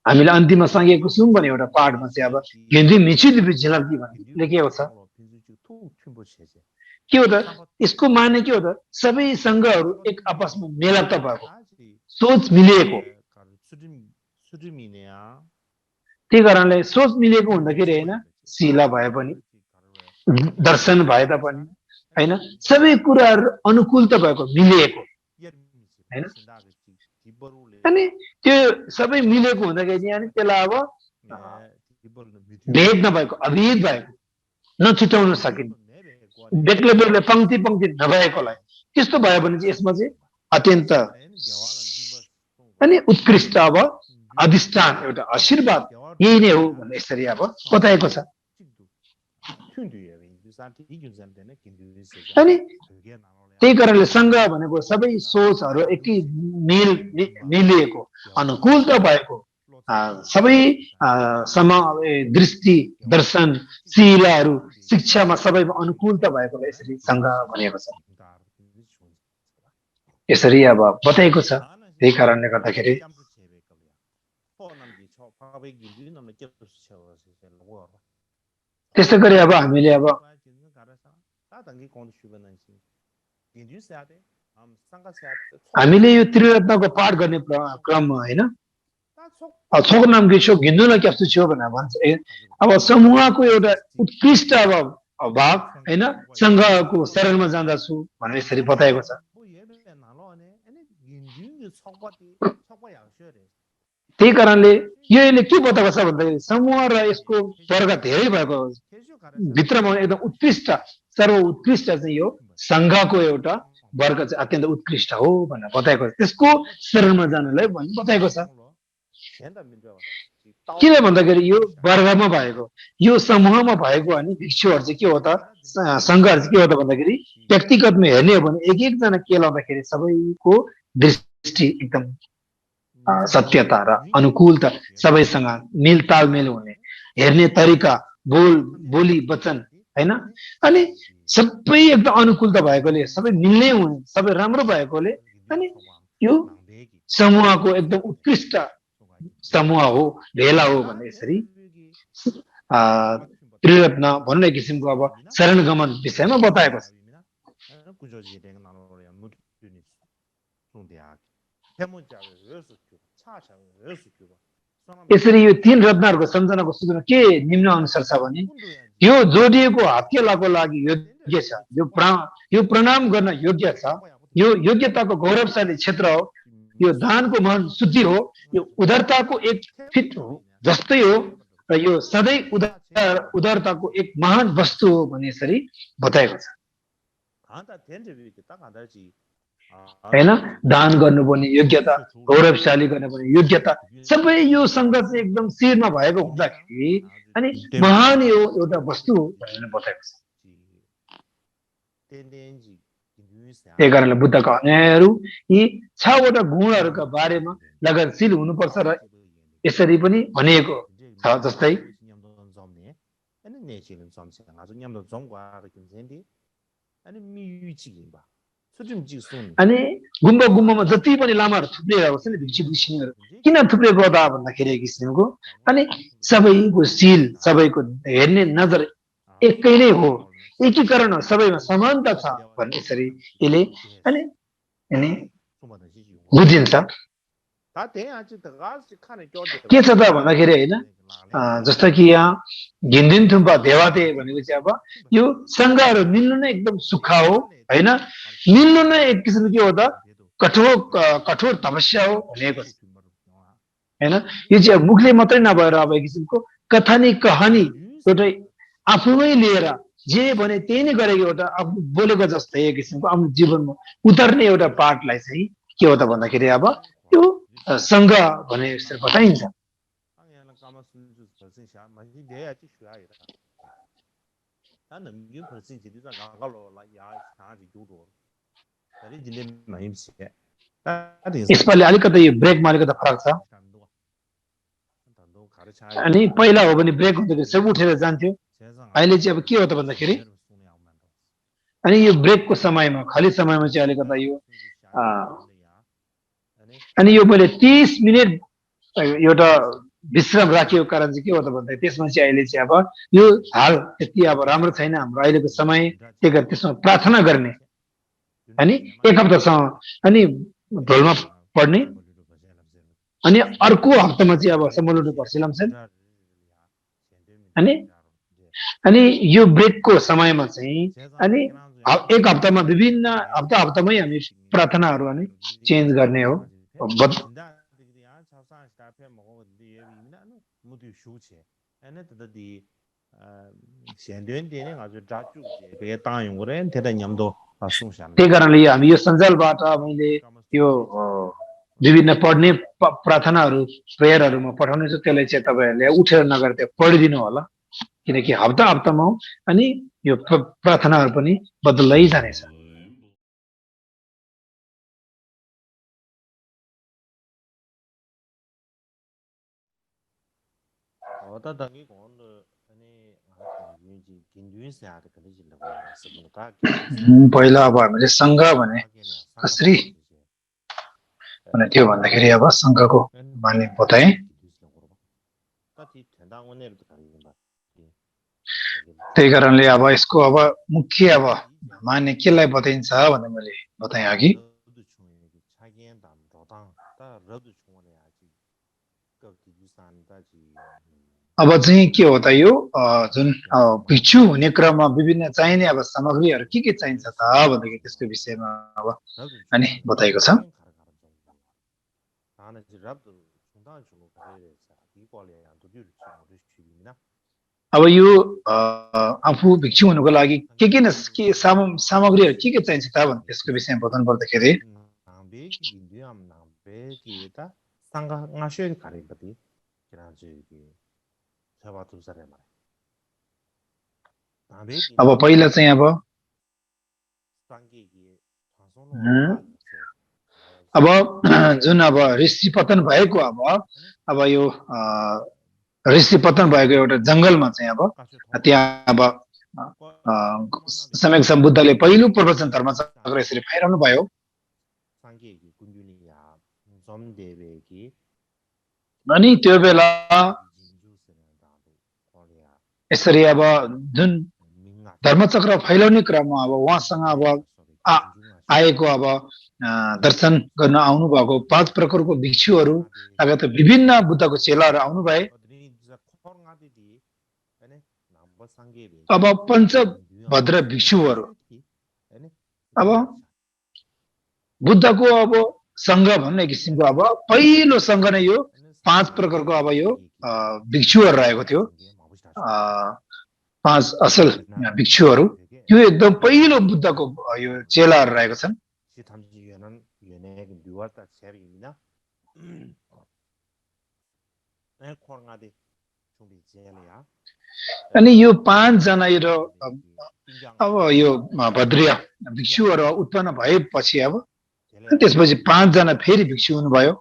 हामीले अन्तिममा सँगेको छौँ भने एउटा पाठमा चाहिँ अब हिन्दू मिचित झिलाप्ती भन्ने लेखिएको छ के हो त यसको माने के हो त सबै संघहरू एक आपसमा मेलाप्त भएको सोच मिलिएको त्यही कारणले सोच मिलेको हुँदाखेरि होइन शिला भए पनि दर्शन भए तापनि हैन सबै कुराहरू अनुकूलता भएको मिलिएको हैन अनि त्यो सबै मिलेको हुँदाखेरि अनि त्यसलाई अब भेद नभएको अभेद भएको नछुटाउन सकिने बेग्लै बेग्लै पंक्ति पंक्ति नभएकोलाई त्यस्तो भयो भने चाहिँ यसमा चाहिँ अत्यन्त अनि उत्कृष्ट अब अधिष्ठान एउटा आशीर्वाद यही नै हो भन्ने यसरी अब बताएको छ अनि त्यही कारणले संघ भनेको सबै सोचहरू एकै मिलिएको अनुकूलता भएको सबै दृष्टि दर्शन शिलाहरू शिक्षामा सबैमा अनुकूलता भएकोलाई यसरी संघ भनेको छ यसरी अब बताएको छ त्यही कारणले गर्दाखेरि त्यस्तै गरी अब हामीले अब हामीले यो त्रिरत्नको पाठ गर्ने क्रममा हैन छोको नाम के छो हिन्दूलाई कस्तो छ भनेर भन्छ अब समूहको एउटा उत्कृष्ट अब भाव हैन संघको शरणमा जाँदछु भनेर यसरी बताएको छ त्यही कारणले यसले के बताएको छ भन्दाखेरि समूह र यसको वर्ग धेरै भएको भित्रमा एकदम उत्कृष्ट सर्व उत्कृष्ट चाहिँ यो संघको एउटा वर्ग चाहिँ अत्यन्त उत्कृष्ट हो भनेर बताएको छ त्यसको शरणमा जानलाई बताएको छ किन भन्दाखेरि यो वर्गमा भएको यो समूहमा भएको अनि भिक्षुहरू चाहिँ के हो त संघहरू चाहिँ के हो त भन्दाखेरि व्यक्तिगतमा हेर्ने हो भने एक एकजना के लाउँदाखेरि सबैको दृष्टि एकदम सत्यता र अनुकूलता सबैसँग तालमेल हुने हेर्ने तरिका बोली वचन हैन अनि सबै एकदम अनुकूलता भएकोले सबै मिल्ने हुने सबै राम्रो भएकोले अनि यो समूहको एकदम उत्कृष्ट समूह हो भेला हो भन्ने यसरी त्रिरत्न भन्ने किसिमको अब शरणगमन विषयमा बताएको छ यसरी यो तीन रत्नहरूको सम्झनाको सूत्र के निम्न अनुसार छ भने यो जोडिएको हत्केलाको लागि योग्य छ, यो प्रणाम गर्न योग्य छ, यो योग्यताको गौरवशाली क्षेत्र हो, यो दानको महान शुद्धि हो, यो उदारताको एक फिट हो जस्तै हो र यो सधैँ उदारताको एक महान वस्तु हो भन्ने यसरी बताएको छ हैन। दान गर्नुपर्ने योग्यता, गौरवशाली गर्नुपर्ने योग्यता सबै यो सँग चाहिँ एकदम शिरमा भएको हुँदाखेरि अनि महान यो एउटा वस्तु हो भनेर बताएको छ। त्यही कारणले बुद्धका अन्यायहरू यी 6 वटा गुणहरूका बारेमा लगनशील हुनुपर्छ र यसरी पनि भनिएको छ जस्तै अनि गुम्बामा जति पनि लामाहरू थुप्रिरहेको छ नि भिक्षु भिक्षुणीहरू किन थुप्रिएको त भन्दाखेरि एक किसिमको अनि सबैको सील, सबैको हेर्ने नजर एकै नै हो, एकीकरण हो, सबैमा समानता छ भन्ने यसरी यसले अनि बुझिन्छ। के छ त भन्दाखेरि हैन जस्तो कि यहाँ घिन्दिन थुम्पा देवाते भनेको चाहिँ अब यो सङ्घहरू मिल्नु नै एकदम सुखा हो हैन, मिल्नु नै एक किसिमको के हो त कठोर तपस्या हो भनेको छ हैन। यो चाहिँ मुखले मात्रै नभएर अब एक किसिमको कथानी कहानी एउटै आफूमै लिएर जे भने त्यही नै गरेको एउटा आफू बोलेको जस्तै एक किसिमको आफ्नो जीवनमा उतर्ने एउटा पाठलाई चाहिँ के हो त भन्दाखेरि अब यो सङ्घ भने यसरी बताइन्छ। यसपालि अलिकति यो ब्रेकमा अलिकति फरक छ। अनि पहिला हो भने ब्रेक हुँदाखेरि सब उठेर जान्थ्यो, अहिले चाहिँ अब के हो त भन्दाखेरि अनि यो ब्रेकको समयमा खाली समयमा चाहिँ अलिकति यो अनि यो मैले 30 मिनेट एउटा विश्राम राखेको कारण चाहिँ के हो त भन्दाखेरि त्यसमा चाहिँ अहिले चाहिँ अब यो हाल त्यति अब राम्रो छैन हाम्रो अहिलेको समय, त्यही कारण त्यसमा प्रार्थना गर्ने अनि एक हप्तासम्म अनि ढोलमा पढ्ने अनि अर्को हप्तामा चाहिँ अब सम्बोधन पर्छ लम्सन अनि यो ब्रेकको समयमा चाहिँ अनि एक हप्तामा विभिन्न हप्तामै हामी प्रार्थनाहरू अनि चेन्ज गर्ने हो। त्यही कारणले हामी यो सञ्जालबाट मैले यो विभिन्न पढ्ने प्रार्थनाहरू प्रेयरहरूमा पठाउनेछु, त्यसलाई चाहिँ तपाईँहरूले उठेर नगरेर त्यो पढिदिनु होला किनकि हप्ता हप्तामा अनि यो प्रार्थनाहरू पनि बदल्दै जानेछ। पहिला अब हामीले सङ्घ भने कसरी भने थियो भन्दाखेरि अब सङ्घको माने बताएँ। त्यही कारणले अब यसको अब मुख्य अब माने केलाई बताइन्छ भने मैले बताएँ अघि। अब चाहिँ के हो त यो जुन भिक्षु हुने क्रममा विभिन्न चाहिने अब सामग्रीहरू के चाहिन्छ त भन्दाखेरि त्यसको विषयमा अब अनि बताएको छ। अब यो आफू भिक्षु हुनुको लागि के सामग्रीहरू के चाहिन्छ त भने त्यसको विषयमा बताउनु पर्दाखेरि अब पहिला चाहिँ अब जुन अब ऋषि पतन भएको अब यो ऋषि पतन भएको एउटा जङ्गलमा चाहिँ अब त्यहाँ अब सम्यक बुद्धले पहिलो प्रवचन धर्मचक्र यसरी फैलाउनु भयो। अनि त्यो बेला यसरी अब जुन धर्मचक्र फैलाउने क्रममा अब उहाँसँग अब आएको अब दर्शन गर्न आउनु भएको 5 प्रकारको भिक्षुहरू लगायत विभिन्न बुद्धको चेलाहरू आउनु भए। अब पञ्चभद्र भिक्षुहरू, अब बुद्धको अब संघ भन्ने किसिमको अब पहिलो संघ नै यो 5 प्रकारको अब यो भिक्षुहरू रहेको थियो। 5 असल भिक्षुहरू, यो एकदम पहिलो बुद्धको यो चेलाहरू रहेको छन्। अनि यो 5 जना यो अब यो भद्रिय भिक्षुहरू उत्पन्न भएपछि अब त्यसपछि 5 जना फेरि भिक्षु हुनुभयो।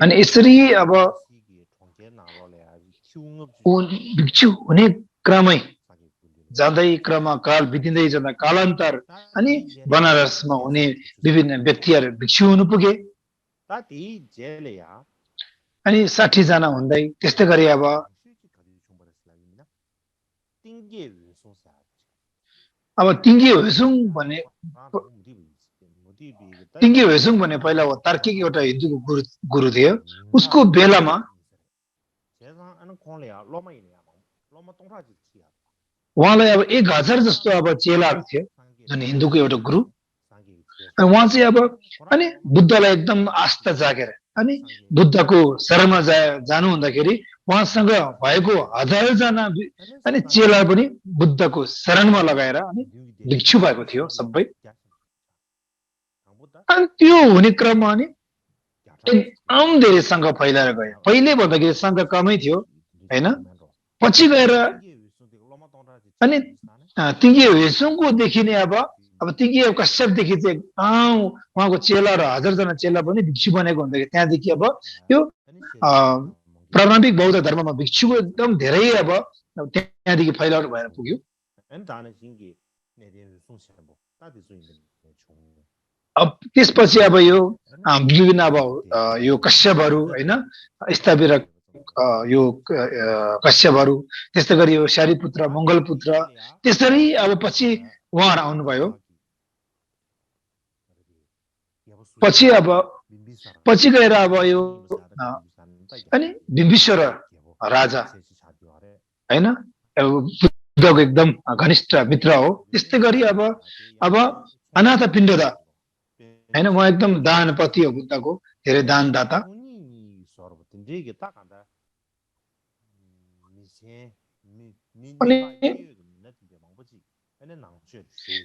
अनि यसरी अब भिक्षु हुने क्रमै जाँदै काल बितिँदै जाँदा कालान्तर अनि बनारसमा हुने विभिन्न व्यक्तिहरू भिक्षु हुनु पुगे। अनि 60 जना हुँदै त्यस्तै गरी अब तिङ्गे होइसुङ भने पहिला तार्किक एउटा हिन्दूको गुरु थियो। उसको बेलामा उहाँलाई अब 1000 जस्तो अब चेलाहरू थियो, जुन हिन्दूको एउटा गुरु। अनि उहाँ चाहिँ अब अनि बुद्धलाई एकदम आस्था जागेर अनि बुद्धको शरणमा जानु हुँदाखेरि उहाँसँग भएको 1000 जना अनि चेला पनि बुद्धको शरणमा लगाएर अनि भिक्षु भएको थियो सबै। अनि त्यो हुने क्रममा अनि एकदम धेरै सङ्घ फैलाएर गयो। पहिले भन्दाखेरि सङ्घ कमै थियो हैन, पछि गएर अनि तिङ्गे होइसुङको देखिने अब तिङ्गे कश्यपदेखि चाहिँ एकदम उहाँको चेला र 1000 जना चेला पनि भिक्षु बनेको हुँदाखेरि त्यहाँदेखि अब यो प्रारम्भिक बौद्ध धर्ममा भिक्षुको एकदम धेरै अब त्यहाँदेखि फैलावट भएर पुग्यो। अब त्यसपछि अब यो विभिन्न अब यो कश्यपहरू हैन, स्थापित यो कश्यपहरू, त्यस्तै गरी यो शारीपुत्र, मङ्गलपुत्र, त्यसरी अब पछि उहाँहरू आउनुभयो। पछि गएर अब यो अनि बिम्बिसर राजा हैन, बुद्धको एकदम घनिष्ठ मित्र हो। त्यस्तै गरी अब अनाथ पिण्डदा हैन, उहाँ एकदम दानपति हो, बुद्धको धेरै दानदाता।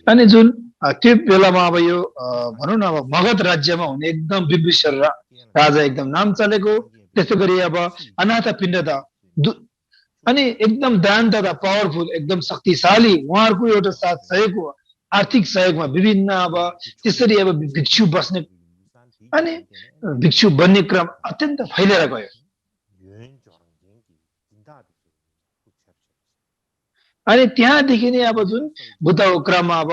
अनि जुन त्यो बेलामा अब यो भनौँ न अब मगध राज्यमा हुने एकदम बिम्बिसर राजा एकदम नाम चलेको। त्यस्तै गरी अब अनाथ पिण्डदा अनि एकदम दानदाता, पावरफुल, एकदम शक्तिशाली, उहाँहरूको एउटा साथ सहयोग, आर्थिक सहयोगमा विभिन्न अब त्यसरी अब भिक्षु बस्ने अनि भिक्षु बन्ने क्रम अत्यन्त फैलिएर गयो। अनि त्यहाँदेखि नै अब जुन बुद्धको क्रममा अब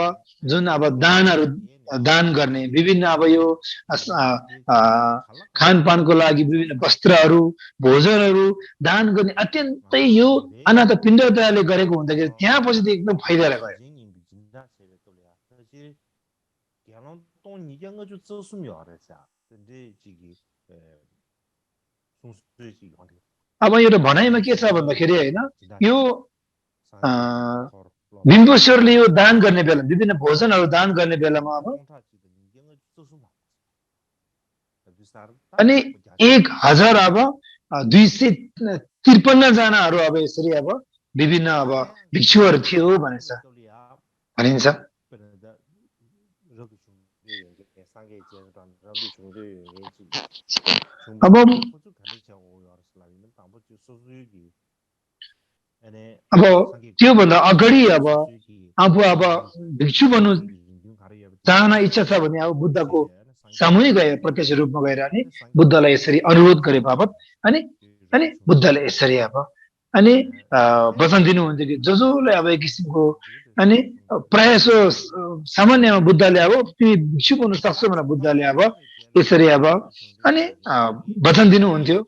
जुन अब दान गर्ने विभिन्न अब यो खानपानको लागि विभिन्न वस्त्रहरू, भोजनहरू दान गर्ने अत्यन्तै यो अनाथ पिण्डदाले गरेको हुँदाखेरि त्यहाँ पछि एकदम फैलिएर गयो। अब एउटा भनाइमा के छ भन्दाखेरि हैन, यो बिम्बेश्वरले यो दान गर्ने बेला विभिन्न भोजनहरू दान गर्ने बेलामा अब अनि 1000 अब 253 जनाहरू अब यसरी अब विभिन्न अब भिक्षुहरू थियो भनिन्छ। अब त्योभन्दा अगाडि अब आफू अब भिक्षु बन्नु चाहना इच्छा छ भने अब बुद्धको सामुन्ने गए, प्रत्यक्ष रूपमा गएर अनि बुद्धलाई यसरी अनुरोध गरे बापत अनि बुद्धले यसरी अब अनि वचन दिनुहुन्छ कि जसले अब एक किसिमको अनि प्रायः सामान्यमा बुद्धले अब तिमी भिक्षु बन्नु सक्छौ भनेर बुद्धले अब यसरी अब अनि वचन दिनुहुन्थ्यो।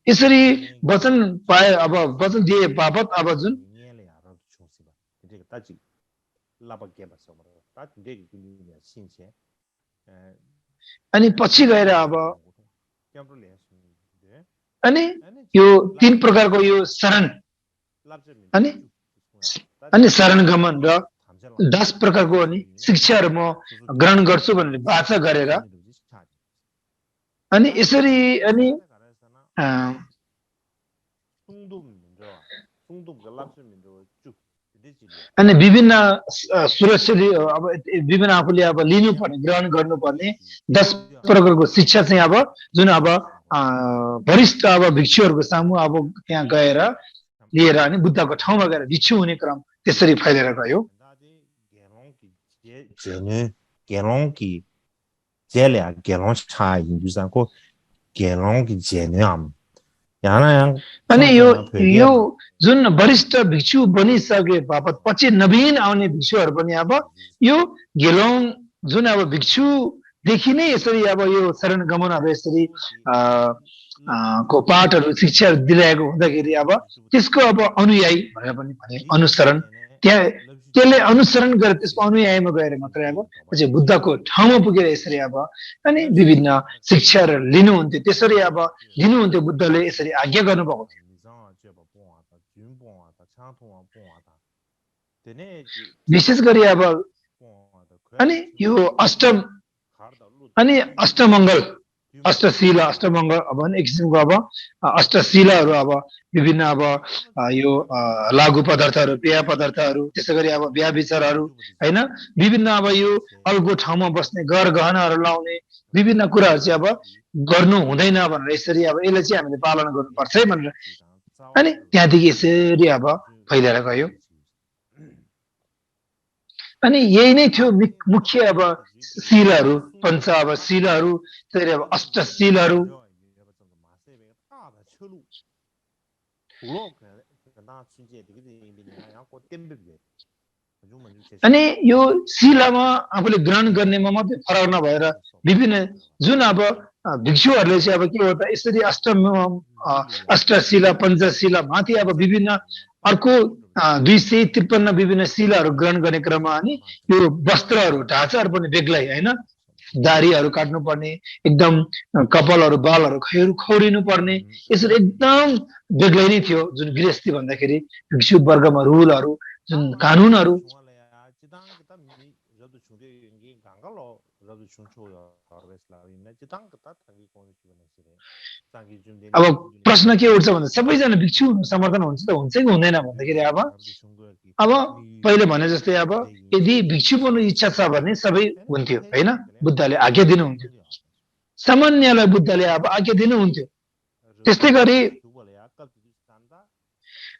यसरी वचन पाए, अब वचन दिए बापत अब जुन लाबके बस मरो ता तिनले किनि सिनसे अनि पछि गएर अब क्याम्पले अनि अनि यो तीन प्रकारको यो शरण अनि अनि शरण गमन र 10 प्रकारको अनि शिक्षाहरू म ग्रहण गर्छु भनेर वाचा गरेर अनि यसरी अनि अ, अनि विभिन्न सुरक्षित अब विभिन्न आफूले अब लिनुपर्ने ग्रहण गर्नुपर्ने 10 प्रकारको शिक्षा चाहिँ अब जुन अब वरिष्ठ अब भिक्षुहरूको सामु अब त्यहाँ गएर लिएर अनि बुद्धको ठाउँमा गएर भिक्षु हुने क्रम त्यसरी फैलिएर गयो गेलोङकी जेल्या गेलोङ छा युजाको गेलोङकी जेन्याम याना yang अनि यो जुन वरिष्ठ भिक्षु बनिसके बापत पछि नवीन आउने भिक्षुहरू पनि अब यो गेलोङ जुन अब भिक्षुदेखि नै यसरी अब यो शरण गमनहरू यसरी को पाठहरू शिक्षाहरू दिइरहेको हुँदाखेरि अब त्यसको अब अनुयायी भनेर पनि भने अनुसरण त्यहाँ त्यसले अनुसरण गरेर त्यसको अनुयायीमा गएर मात्रै अब पछि बुद्धको ठाउँमा पुगेर यसरी अब अनि विभिन्न शिक्षाहरू लिनुहुन्थ्यो त्यसरी अब लिनुहुन्थ्यो बुद्धले यसरी आज्ञा गर्नुभएको थियो विशेष गरी अब अनि यो अष्टमङ्गल अष्टशिला अष्टमङ्गल अब एक किसिमको अब अष्टशिलाहरू अब विभिन्न अब यो लागु पदार्थहरू पेय पदार्थहरू त्यसै गरी अब बिहा विचारहरू हैन विभिन्न अब यो अल्गो ठाउँमा बस्ने गहनाहरू लाउने विभिन्न कुराहरू चाहिँ अब गर्नु हुँदैन भनेर यसरी अब यसले चाहिँ हामीले पालन गर्नुपर्छ है भनेर अनि त्यहाँदेखि यसरी अब फैलिएर गयो अनि यही नै थियो मुख्य अब शिलाहरू पञ्च अब शिलाहरू त्यसरी अब अष्टशिलाहरू अनि यो शिलामा आफूले ग्रहण गर्नेमा मात्रै फरक नभएर विभिन्न जुन अब भिक्षुहरूले चाहिँ अब के हो त यसरी अष्टशिला पञ्चशिला माथि अब विभिन्न अर्को 253 विभिन्न शिलाहरू ग्रहण गर्ने क्रममा अनि यो वस्त्रहरू ढाँचाहरू पनि बेग्लै हैन दाढीहरू काट्नु पर्ने एकदम कपालहरू बालहरू खौरिनु पर्ने यसरी एकदम बेग्लै नै थियो जुन गृहस्थी भन्दाखेरि भिक्षु वर्गमा रुलहरू जुन कानुनहरू अब प्रश्न के उठ्छ भन्दा सबैजना भिक्षु समर्थन हुन्छ त हुन्छ कि हुँदैन भन्दाखेरि अब पहिले भने जस्तै अब यदि भिक्षु बन्नु इच्छा छ भने सबै हुन्थ्यो हैन बुद्धले आज्ञा दिनुहुन्थ्यो सामान्यलाई बुद्धले अब आज्ञा दिनुहुन्थ्यो त्यस्तै गरी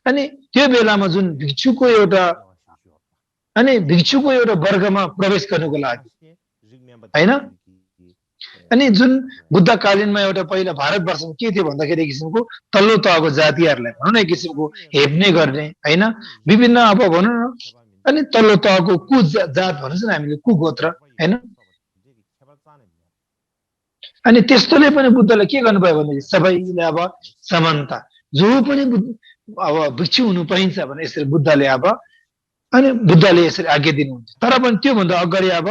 अनि त्यो बेलामा जुन भिक्षुको एउटा वर्गमा प्रवेश गर्नको लागि हैन अनि जुन बुद्धकालीनमा एउटा पहिला भारतवर्षमा के थियो भन्दाखेरि एक किसिमको तल्लो तहको जातिहरूलाई भनौँ न एक किसिमको हेप्ने गर्ने हैन विभिन्न अब भनौँ न अनि तल्लो तहको जात भन्छ नि हामीले कुगोत्र हैन अनि त्यस्तोले पनि बुद्धले के गर्नुभयो भनेदेखि सबैले अब समानता जो पनि अब भिक्षु हुनु पाइन्छ भने यसरी बुद्धले अब अनि बुद्धले यसरी आज्ञा दिनुहुन्छ तर पनि त्योभन्दा अगाडि अब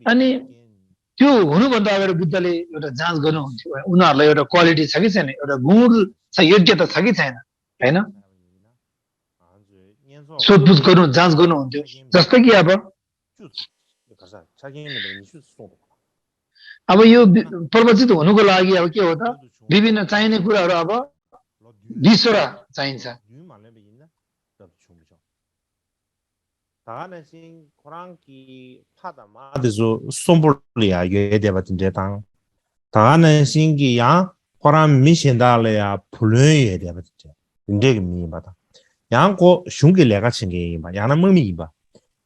अनि त्यो हुनुभन्दा अगाडि बुद्धले एउटा जाँच गर्नुहुन्थ्यो उनीहरूलाई एउटा क्वालिटी छ कि छैन एउटा गुण छ योग्यता छ कि छैन हैन सोधपुछ गर्नु जाँच गर्नुहुन्थ्यो जस्तै कि अब यो प्रवचित हुनुको लागि अब के हो त विभिन्न चाहिने कुराहरू अब 20वटा चाहिन्छ 다가는 고랑기 파다마 아주 sombol이야 예대바 진짜당 다가는 신기야 고랑 미신달이야 불륜 예대바 진짜 근데 미바다 양고 슝기 내가 친게 봐 야나 몸이 봐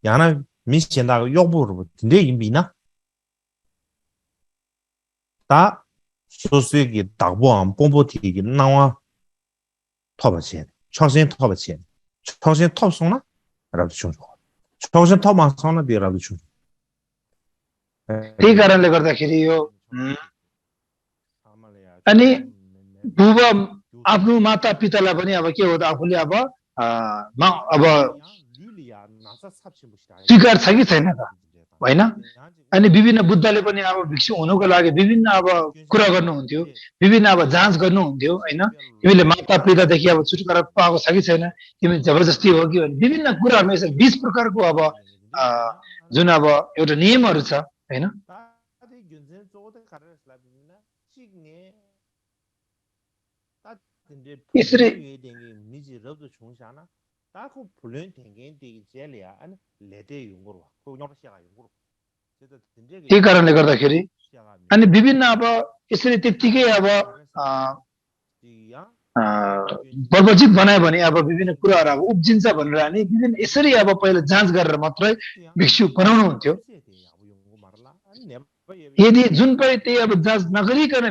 야나 미신다고 욕부르고 근데 임비나 다 소수기 다보안 뽕보티기 나와 터버치 초신 터버치 초신 톱송나 라도 좀 초신 톱만서나 비라도 좀 त्यही कारणले गर्दाखेरि यो अनि बुबा आफ्नो माता पितालाई पनि अब के हो त आफूले अब स्वीकार छ कि छैन त हैन अनि विभिन्न बुद्धले पनि अब भिक्षु हुनुको लागि विभिन्न अब कुरा गर्नुहुन्थ्यो विभिन्न अब जाँच गर्नुहुन्थ्यो हैन तिमीले माता पितादेखि अब छुटकारा पाएको छ कि छैन तिमी जबरजस्ती हो कि भन्ने विभिन्न कुराहरुमा यसरी 20 प्रकारको अब जुन अब एउटा नियमहरु छ हैन यसरी त्यही कारणले गर्दाखेरि अनि विभिन्न अब यसरी त्यतिकै अब बर्बजित बनायो भने अब विभिन्न कुराहरु अब उब्जिन्छ भनेर अनि विभिन्न यसरी अब पहिला जाँच गरेर मात्रै भिक्षु बनाउनु हुन्थ्यो यदि जुन पनि त्यही अब जाँच नगरिकन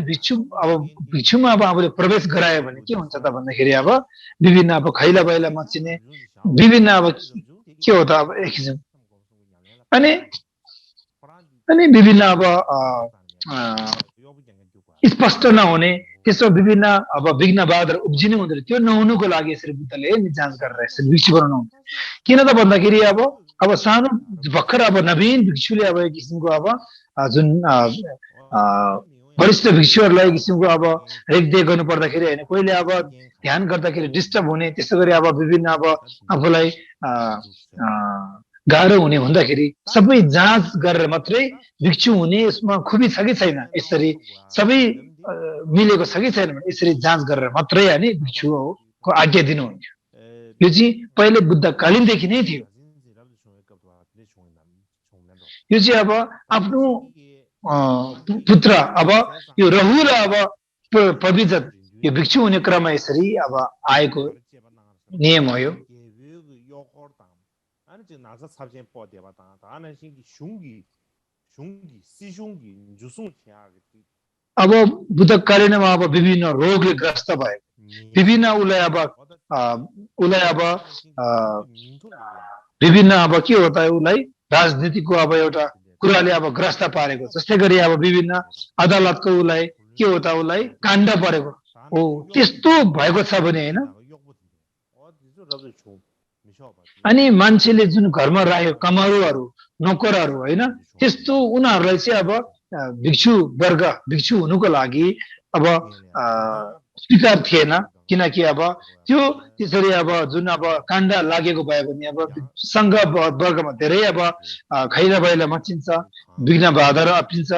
भिक्षुमा अब आफूले प्रवेश गरायो भने के हुन्छ त भन्दाखेरि अब विभिन्न अब खैला बैला मचिने विभिन्न अब के हो त अब एक किसिम अनि विभिन्न अब स्पष्ट नहुने त्यसो विभिन्न अब विघ्न बाधाहरू उब्जिने हुँदैन त्यो नहुनुको लागि यसरी बुद्धले जाँच गरेर यसरी भिक्षु बनाउनु हुन्छ किन त भन्दाखेरि अब सानो भर्खर अब नवीन भिक्षुले अब एक किसिमको अब जुन वरिष्ठ भिक्षुहरूलाई एक किसिमको अब रेखदेख गर्नु पर्दाखेरि हैन कोहीले अब ध्यान गर्दाखेरि डिस्टर्ब हुने त्यसैगरी अब विभिन्न अब आफूलाई गाह्रो हुने हुँदाखेरि सबै जाँच गरेर मात्रै भिक्षु हुने यसमा खुबी छ कि छैन यसरी सबै मिलेको छ कि छैन भने यसरी जाँच गरेर मात्रै हैन भिक्षुको आज्ञा दिनुहुन्थ्यो यो चाहिँ पहिले बुद्ध कालीनदेखि नै थियो यो चाहिँ अब आफ्नो पुत्र अब यो रहु र अब पवित्र यो भिक्षु हुने क्रममा यसरी अब आएको नियम हो यो अब बुद्धकालीनमा अब विभिन्न रोगले ग्रस्त भयो विभिन्न उसलाई अब विभिन्न अब के हो त उसलाई राजनीतिको अब एउटा कुराले अब ग्रस्त पारेको जस्तै गरी अब विभिन्न अदालतको उसलाई के हो त उसलाई काण्ड परेको हो त्यस्तो भएको छ भने हैन अनि मान्छेले जुन घरमा राखेको कमारुहरू नोकरहरू हैन त्यस्तो उनीहरुलाई चाहिँ अब भिक्षु हुनुको लागि अब स्वीकार थिएन किनकि अब त्यो त्यसरी अब जुन अब काण्ड लागेको भयो भने अब संघ वर्गमा धेरै अब खैला बैला मचिन्छ विघ्न बाधाहरू अप्रिन्छ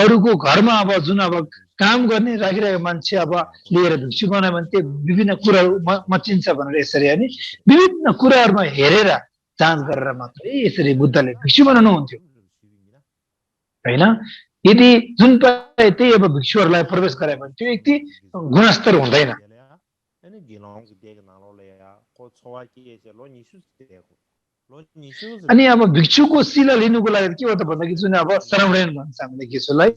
अरूको घरमा अब जुन अब काम गर्ने राखिरहेको मान्छे अब लिएर भिक्षु बनायो भने त्यो विभिन्न कुराहरू मचिन्छ भनेर यसरी अनि विभिन्न कुराहरूमा हेरेर जाँच गरेर मात्रै यसरी बुद्धले भिक्षु बनाउनु हुन्थ्यो हैन यदि जुन त्यही अब भिक्षुहरूलाई प्रवेश गरायो भने त्यो व्यक्ति गुणस्तर हुँदैन अनि अब भिक्षुको शिला लिनुको लागि के हो त भन्दाखेरि जुन अब श्रवण भन्छ हामीले केशुलाई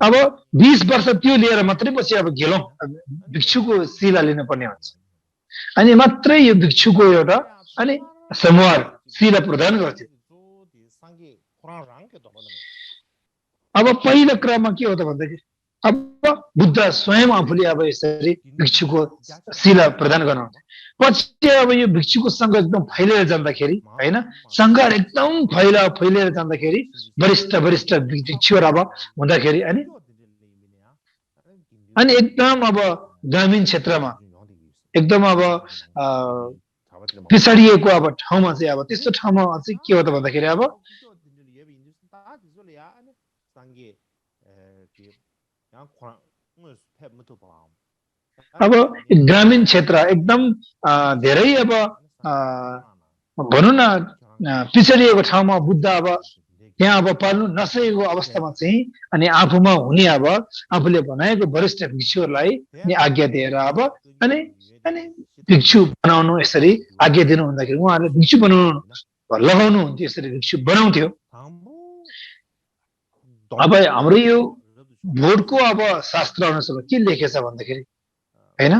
अब 20 वर्ष त्यो लिएर मात्रै पछि अब घेलौं भिक्षुको शिला लिनु पर्ने हुन्छ अनि मात्रै यो भिक्षुको एउटा अनि समूह शिला प्रदान गर्थ्यो अब पहिलो क्रममा के हो त भन्दाखेरि अब बुद्ध स्वयं आफूले अब यसरी भिक्षुको शिला प्रदान गर्नुहुन्छ पछि अब यो भिक्षुको संघ एकदम फैलिएर जाँदाखेरि हैन संघहरु एकदम फैलिएर जाँदाखेरि वरिष्ठ भिक्षुहरु अब हुँदाखेरि अनि एकदम अब ग्रामीण क्षेत्रमा एकदम अब पिछडिएको अब ठाउँमा चाहिँ अब त्यस्तो ठाउँमा चाहिँ के हो त भन्दाखेरि अब ग्रामीण क्षेत्र एकदम धेरै अब भनौं न पिछडिएको ठाउँमा बुद्ध अब त्यहाँ अब पाल्नु नसकेको अवस्थामा चाहिँ अनि आफूमा हुने अब आफूले बनाएको वरिष्ठ भिक्षुहरूलाई नि आज्ञा दिएर अब अनि भिक्षु बनाउनु यसरी आज्ञा दिनु हुँदाखेरि उहाँहरूले भिक्षु बनाउनु लगाउनु हुन्थ्यो यसरी भिक्षु बनाउँथ्यो अब हाम्रो यो बोर्डको अब शास्त्र अनुसार के लेखेछ भन्दाखेरि हैन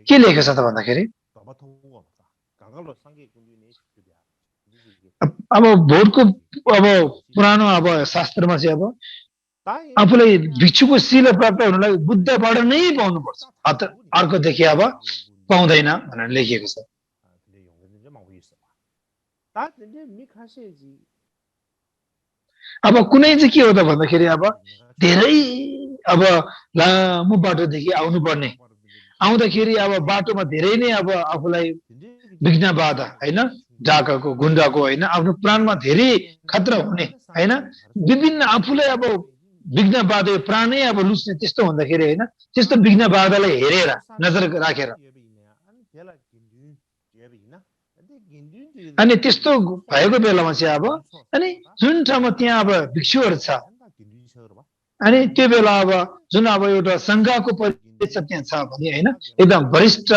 के लेखेछ त भन्दाखेरि अब बोर्डको अब पुरानो अब शास्त्रमा चाहिँ अब आफूलाई भिक्षुको शिला प्राप्त हुनलाई बुद्धबाट नै पाउनुपर्छ अर्कोदेखि अब पाउँदैन भनेर लेखिएको छ 다 근데 미카세지 अब कुनै चाहिँ के हो त भन्दाखेरि अब धेरै अब लामो बाटोदेखि आउनु पर्ने आउँदाखेरि अब बाटोमा धेरै नै अब आफूलाई विघ्न बाधा होइन डाकाको गुन्डाको होइन आफ्नो प्राणमा धेरै खतरा हुने होइन विभिन्न आफूलाई अब विघ्न बाधा प्राणै अब लुच्ने त्यस्तो हुँदाखेरि होइन त्यस्तो विघ्न बाधालाई हेरेर नजर राखेर अनि त्यस्तो भएको बेलामा चाहिँ अब अनि जुन ठाउँमा त्यहाँ अब भिक्षुहरू छ अनि त्यो बेला अब जुन अब एउटा सङ्घको परिचय त्यहाँ छ भने होइन एकदम वरिष्ठ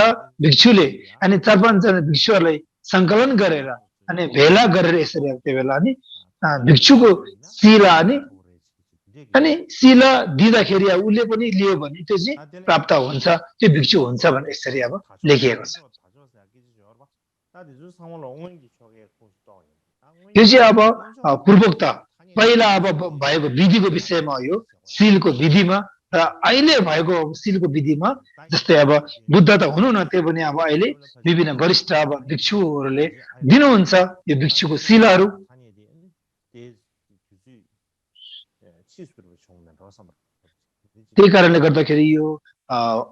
भिक्षुले अनि 4-5 जना भिक्षुहरूलाई सङ्कलन गरेर अनि भेला गरेर यसरी अब त्यो बेला अनि भिक्षुको शिला अनि शिला दिँदाखेरि अब उसले पनि लियो भने त्यो चाहिँ प्राप्त हुन्छ त्यो भिक्षु हुन्छ भने यसरी अब लेखिएको छ यो चाहिँ अब पूर्वोक्त पहिला अब भएको विधिको विषयमा हो यो सीलको विधिमा र अहिले भएको सीलको विधिमा जस्तै अब बुद्ध त हुनु न त्यो पनि अब अहिले विभिन्न वरिष्ठ अब भिक्षुहरूले दिनुहुन्छ यो भिक्षुको शिलाहरू त्यही कारणले गर्दाखेरि यो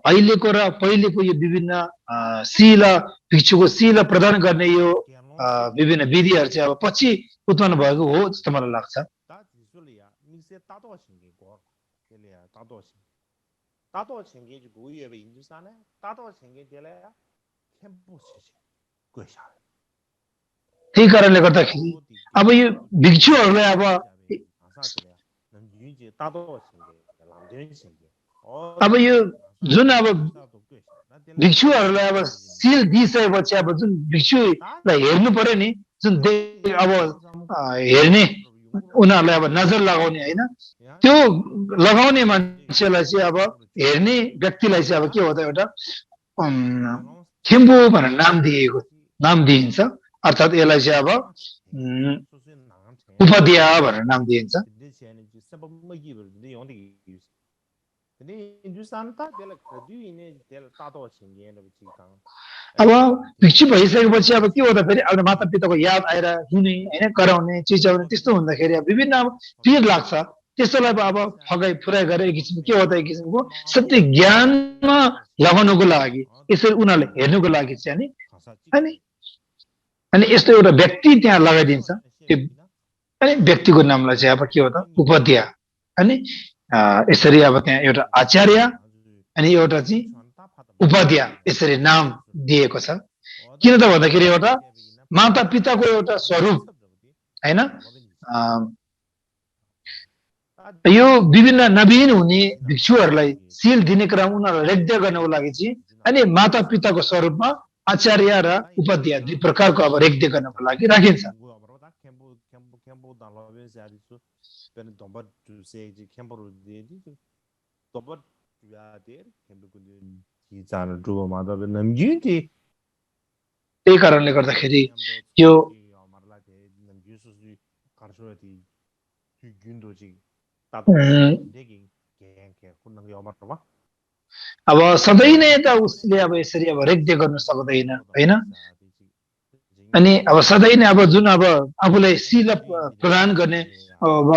अहिलेको र पहिलेको यो विभिन्न शिला भिक्षुको शिला प्रदान गर्ने यो विभिन्न विधिहरू चाहिँ अब पछि उत्पन्न भएको हो जस्तो मलाई लाग्छ त्यही कारणले गर्दाखेरि अब यो भिक्षुहरूलाई अब यो जुन अब भिक्षुहरूलाई अब सील दिइसकेपछि अब जुन भिक्षुलाई हेर्नु पर्यो नि जुन अब हेर्ने उनीहरूलाई अब नजर लगाउने होइन त्यो लगाउने मान्छेलाई चाहिँ अब हेर्ने व्यक्तिलाई चाहिँ अब के हो त एउटा खेम्बु भनेर नाम दिइन्छ अर्थात् यसलाई चाहिँ अब उपध्या भनेर नाम दिइन्छ अब भिक्षु भइसकेपछि अब के हो त फेरि आफ्नो माता पिताको याद आएर हुने होइन कराउने चिचाउने त्यस्तो हुँदाखेरि अब विभिन्न अब पिर लाग्छ त्यस्तोलाई अब फगाई फुराई गरेर एक किसिमको के हो त एक किसिमको सत्य ज्ञानमा लगाउनुको लागि यसरी उनीहरूले हेर्नुको लागि चाहिँ अनि यस्तो एउटा व्यक्ति त्यहाँ लगाइदिन्छ त्यो अनि व्यक्तिको नामलाई चाहिँ अब के हो त उपध्या अनि यसरी अब त्यहाँ एउटा आचार्य अनि एउटा चाहिँ उपाध्याय यसरी नाम दिएको छ किन त भन्दाखेरि एउटा माता पिताको एउटा स्वरूप हैन यो विभिन्न नवीन हुने भिक्षुहरूलाई सील दिने क्रम उनीहरूलाई रेग्दे गर्नको लागि चाहिँ अनि माता पिताको स्वरूपमा आचार्य र उपाध्याय दुई प्रकारको अब रेग्दे गर्नको लागि राखिन्छ त्यही कारणले गर्दाखेरि यो अब सधैँ नै त उसले अब यसरी अब रेग्दे गर्न सक्दैन हैन अनि अब सधैँ नै अब जुन अब आफूलाई शील प्रदान गर्ने अब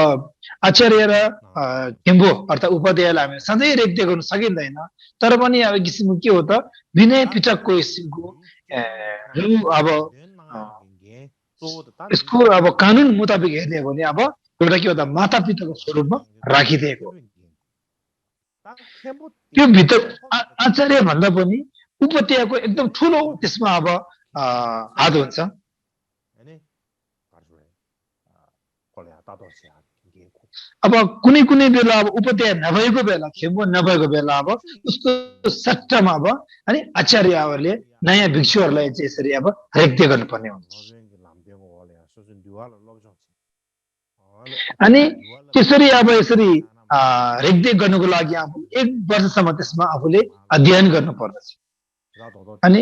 आचार्य र खेम्बो अर्थात् उपाध्यायलाई हामी सधैँ रेग्दे गर्न सकिँदैन तर पनि अब किसिमको के हो त विनय पिटकको अब यसको अब कानुन मुताबिक हेर्ने हो भने अब एउटा के हो त माता पिताको स्वरूपमा राखिदिएको त्यो भित्र आचार्य भन्दा पनि उपाध्यायको एकदम ठुलो त्यसमा अब हात हुन्छ अब कुनै कुनै बेला अब उपाध्याय नभएको बेला खेम्बो नभएको बेला अब उसको सट्टामा अब अनि आचार्यहरूले नयाँ भिक्षुहरूलाई चाहिँ यसरी अब रेग्दे गर्नुपर्ने हुन्छ अनि त्यसरी अब यसरी रेग्दे गर्नुको लागि अब 1 वर्षसम्म त्यसमा आफूले अध्ययन गर्नु पर्दछ अनि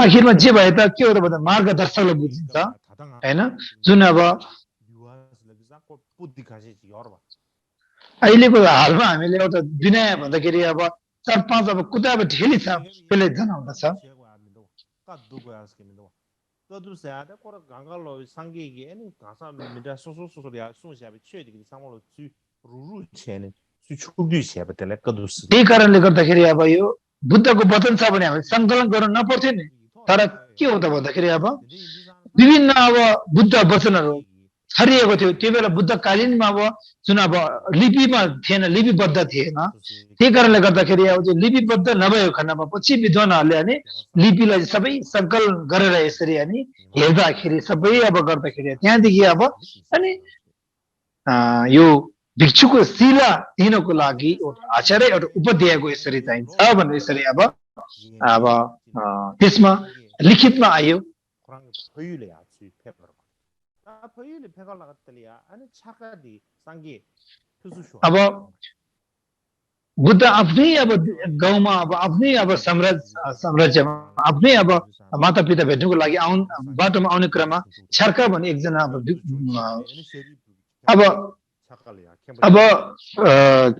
आखिरमा जे भए त के हो त भन्दा मार्गदर्शकले बुझिन्छ हैन जुन अब अहिलेको हालमा हामीले एउटा विनय भन्दाखेरि अब 4-5 अब कुदा अब ढेली छ त्यसले जनाउँदछ 그도 세야데 거라 강가로 상계기 아니 가사 미다 소소소소야 송샤비 최디기 상으로 주 루루 체네 주 축규 샤베텔 그도 त्यही कारणले गर्दाखेरि अब यो बुद्धको वचन छ भने हामी सङ्कलन गर्न नपर्थ्यो नि तर के हो त भन्दाखेरि अब विभिन्न अब बुद्ध वचनहरू छरिएको थियो त्यो बेला बुद्धकालीनमा अब जुन अब लिपिमा थिएन लिपिबद्ध थिएन त्यही कारणले गर्दाखेरि अब चाहिँ लिपिबद्ध नभएको खण्डमा पछि विद्वानहरूले अनि लिपिलाई सबै सङ्कलन गरेर यसरी अनि हेर्दाखेरि सबै अब गर्दाखेरि त्यहाँदेखि अब अनि यो भिक्षुको शिला दिनको लागि एउटा आचार्य एउटा उपाध्यायको यसरी चाहिन्छ भनेर यसरी अब त्यसमा लिखितमा आयो अब बुद्ध आफ्नै अब गाउँमा अब आफ्नै अब साम्राज्यमा आफ्नै अब माता पिता भेट्नुको लागि बाटोमा आउने क्रममा छर्का भन्ने एकजना अब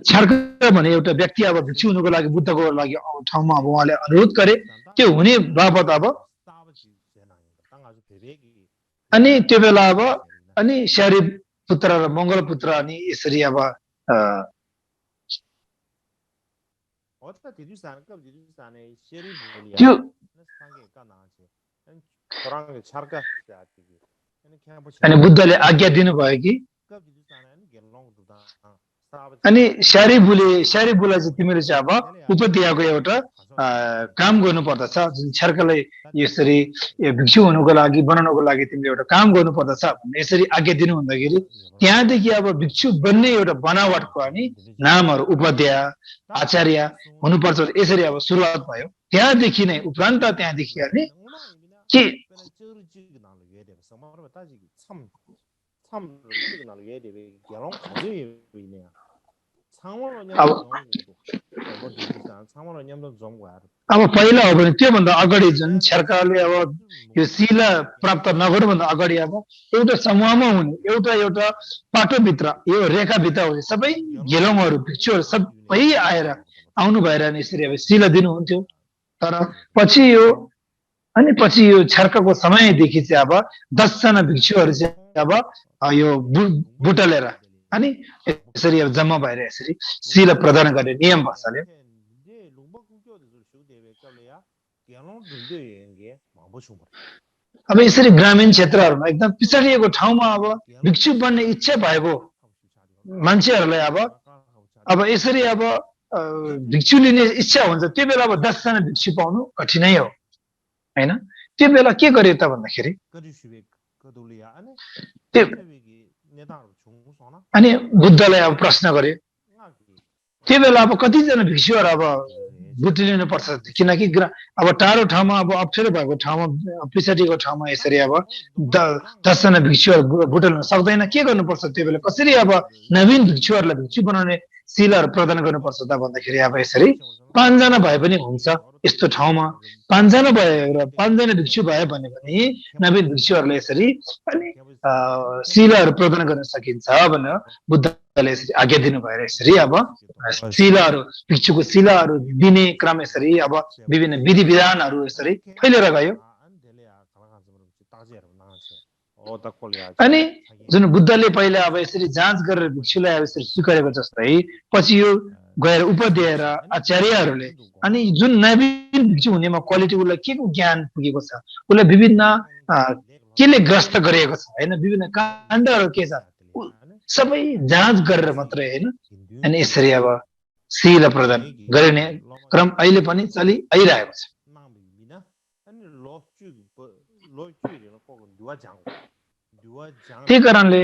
छर्का भने एउटा व्यक्ति अब भिक्षु हुनुको लागि बुद्धको लागि ठाउँमा अब उहाँले अनुरोध गरे त्यो हुने बापत अब अनि त्यो बेला अब अनि श्यारी पुत्र र मङ्गल पुत्र अनि यसरी अब त्यो अनि बुद्धले आज्ञा दिनुभयो कि अनि श्यारीबुलाई चाहिँ तिमीले चाहिँ अब उपाध्यायको एउटा काम गर्नुपर्दछ जुन छर्कलाई यसरी भिक्षु हुनुको लागि बनाउनको लागि तिमीले एउटा काम गर्नुपर्दछ भन्ने यसरी आज्ञा दिनु भन्दाखेरि त्यहाँदेखि अब भिक्षु बन्ने एउटा बनावटको अनि नामहरू उपाध्याय आचार्य हुनुपर्छ यसरी अब सुरुवात भयो त्यहाँदेखि नै उपरान्त त्यहाँदेखि अनि के अब पहिला हो भने त्योभन्दा अगाडि जुन छर्काले अब यो शिला प्राप्त नगर्नुभन्दा अगाडि अब एउटा समूहमा हुने एउटा पाटोभित्र यो रेखाभित्र हुने सबै घेलौँहरू भिक्षुहरू सबै आएर आउनु भएर यसरी अब शिला दिनुहुन्थ्यो तर पछि यो छर्काको समयदेखि चाहिँ अब 10 जना भिक्षुहरू चाहिँ अब यो बुटलेर अनि यसरी अब जम्मा भएर यसरी शिला प्रदान गर्ने नियम बसाल्यो अब यसरी ग्रामीण क्षेत्रहरूमा एकदम पिछडिएको ठाउँमा अब भिक्षु बन्ने इच्छा भएको मान्छेहरूलाई अब यसरी अब भिक्षु लिने इच्छा हुन्छ त्यो बेला अब 10 जना भिक्षु पाउनु कठिनै हो हैन त्यो बेला के गर्यो त भन्दाखेरि अनि बुद्धलाई अब प्रश्न गर्यो त्यो बेला अब कतिजना भिक्षुहरू अब बुटलिनु पर्छ किनकि अब टाढो ठाउँमा अब अप्ठ्यारो भएको ठाउँमा पिछडिको ठाउँमा यसरी अब 10 जना भिक्षुहरू बुटल्न सक्दैन के गर्नुपर्छ त्यो बेला कसरी अब नवीन भिक्षुहरूलाई भिक्षु बनाउने शिलाहरू प्रदान गर्नुपर्छ त भन्दाखेरि अब यसरी 5 जना भए पनि हुन्छ यस्तो ठाउँमा 5 जना भएर 5 जना भिक्षु भए भने पनि नवीन भिक्षुहरूले यसरी अनि शिलाहरू प्रदान गर्न सकिन्छ भनेर बुद्धले यसरी आज्ञा दिनु भएर यसरी अब शिलाहरू भिक्षुको शिलाहरू दिने क्रम यसरी अब विभिन्न विधि विधानहरू यसरी फैलिएर गयो अनि जुन बुद्धले पहिला अब यसरी जाँच गरेर भिक्षुलाई अब यसरी स्वीकारेको जस्तै पछि यो गएर उपाध्याय र आचार्यहरूले अनि जुन नवीन भिक्षु हुनेमा क्वालिटी उसलाई के को ज्ञान पुगेको छ उसलाई विभिन्न केले ग्रस्त गरिएको छ हैन विभिन्न काण्डहरू के छ सबै जाँच गरेर मात्रै हैन अनि यसरी अब शिला प्रदान गरिने क्रम अहिले पनि चलि आइरहेको छ त्यही कारणले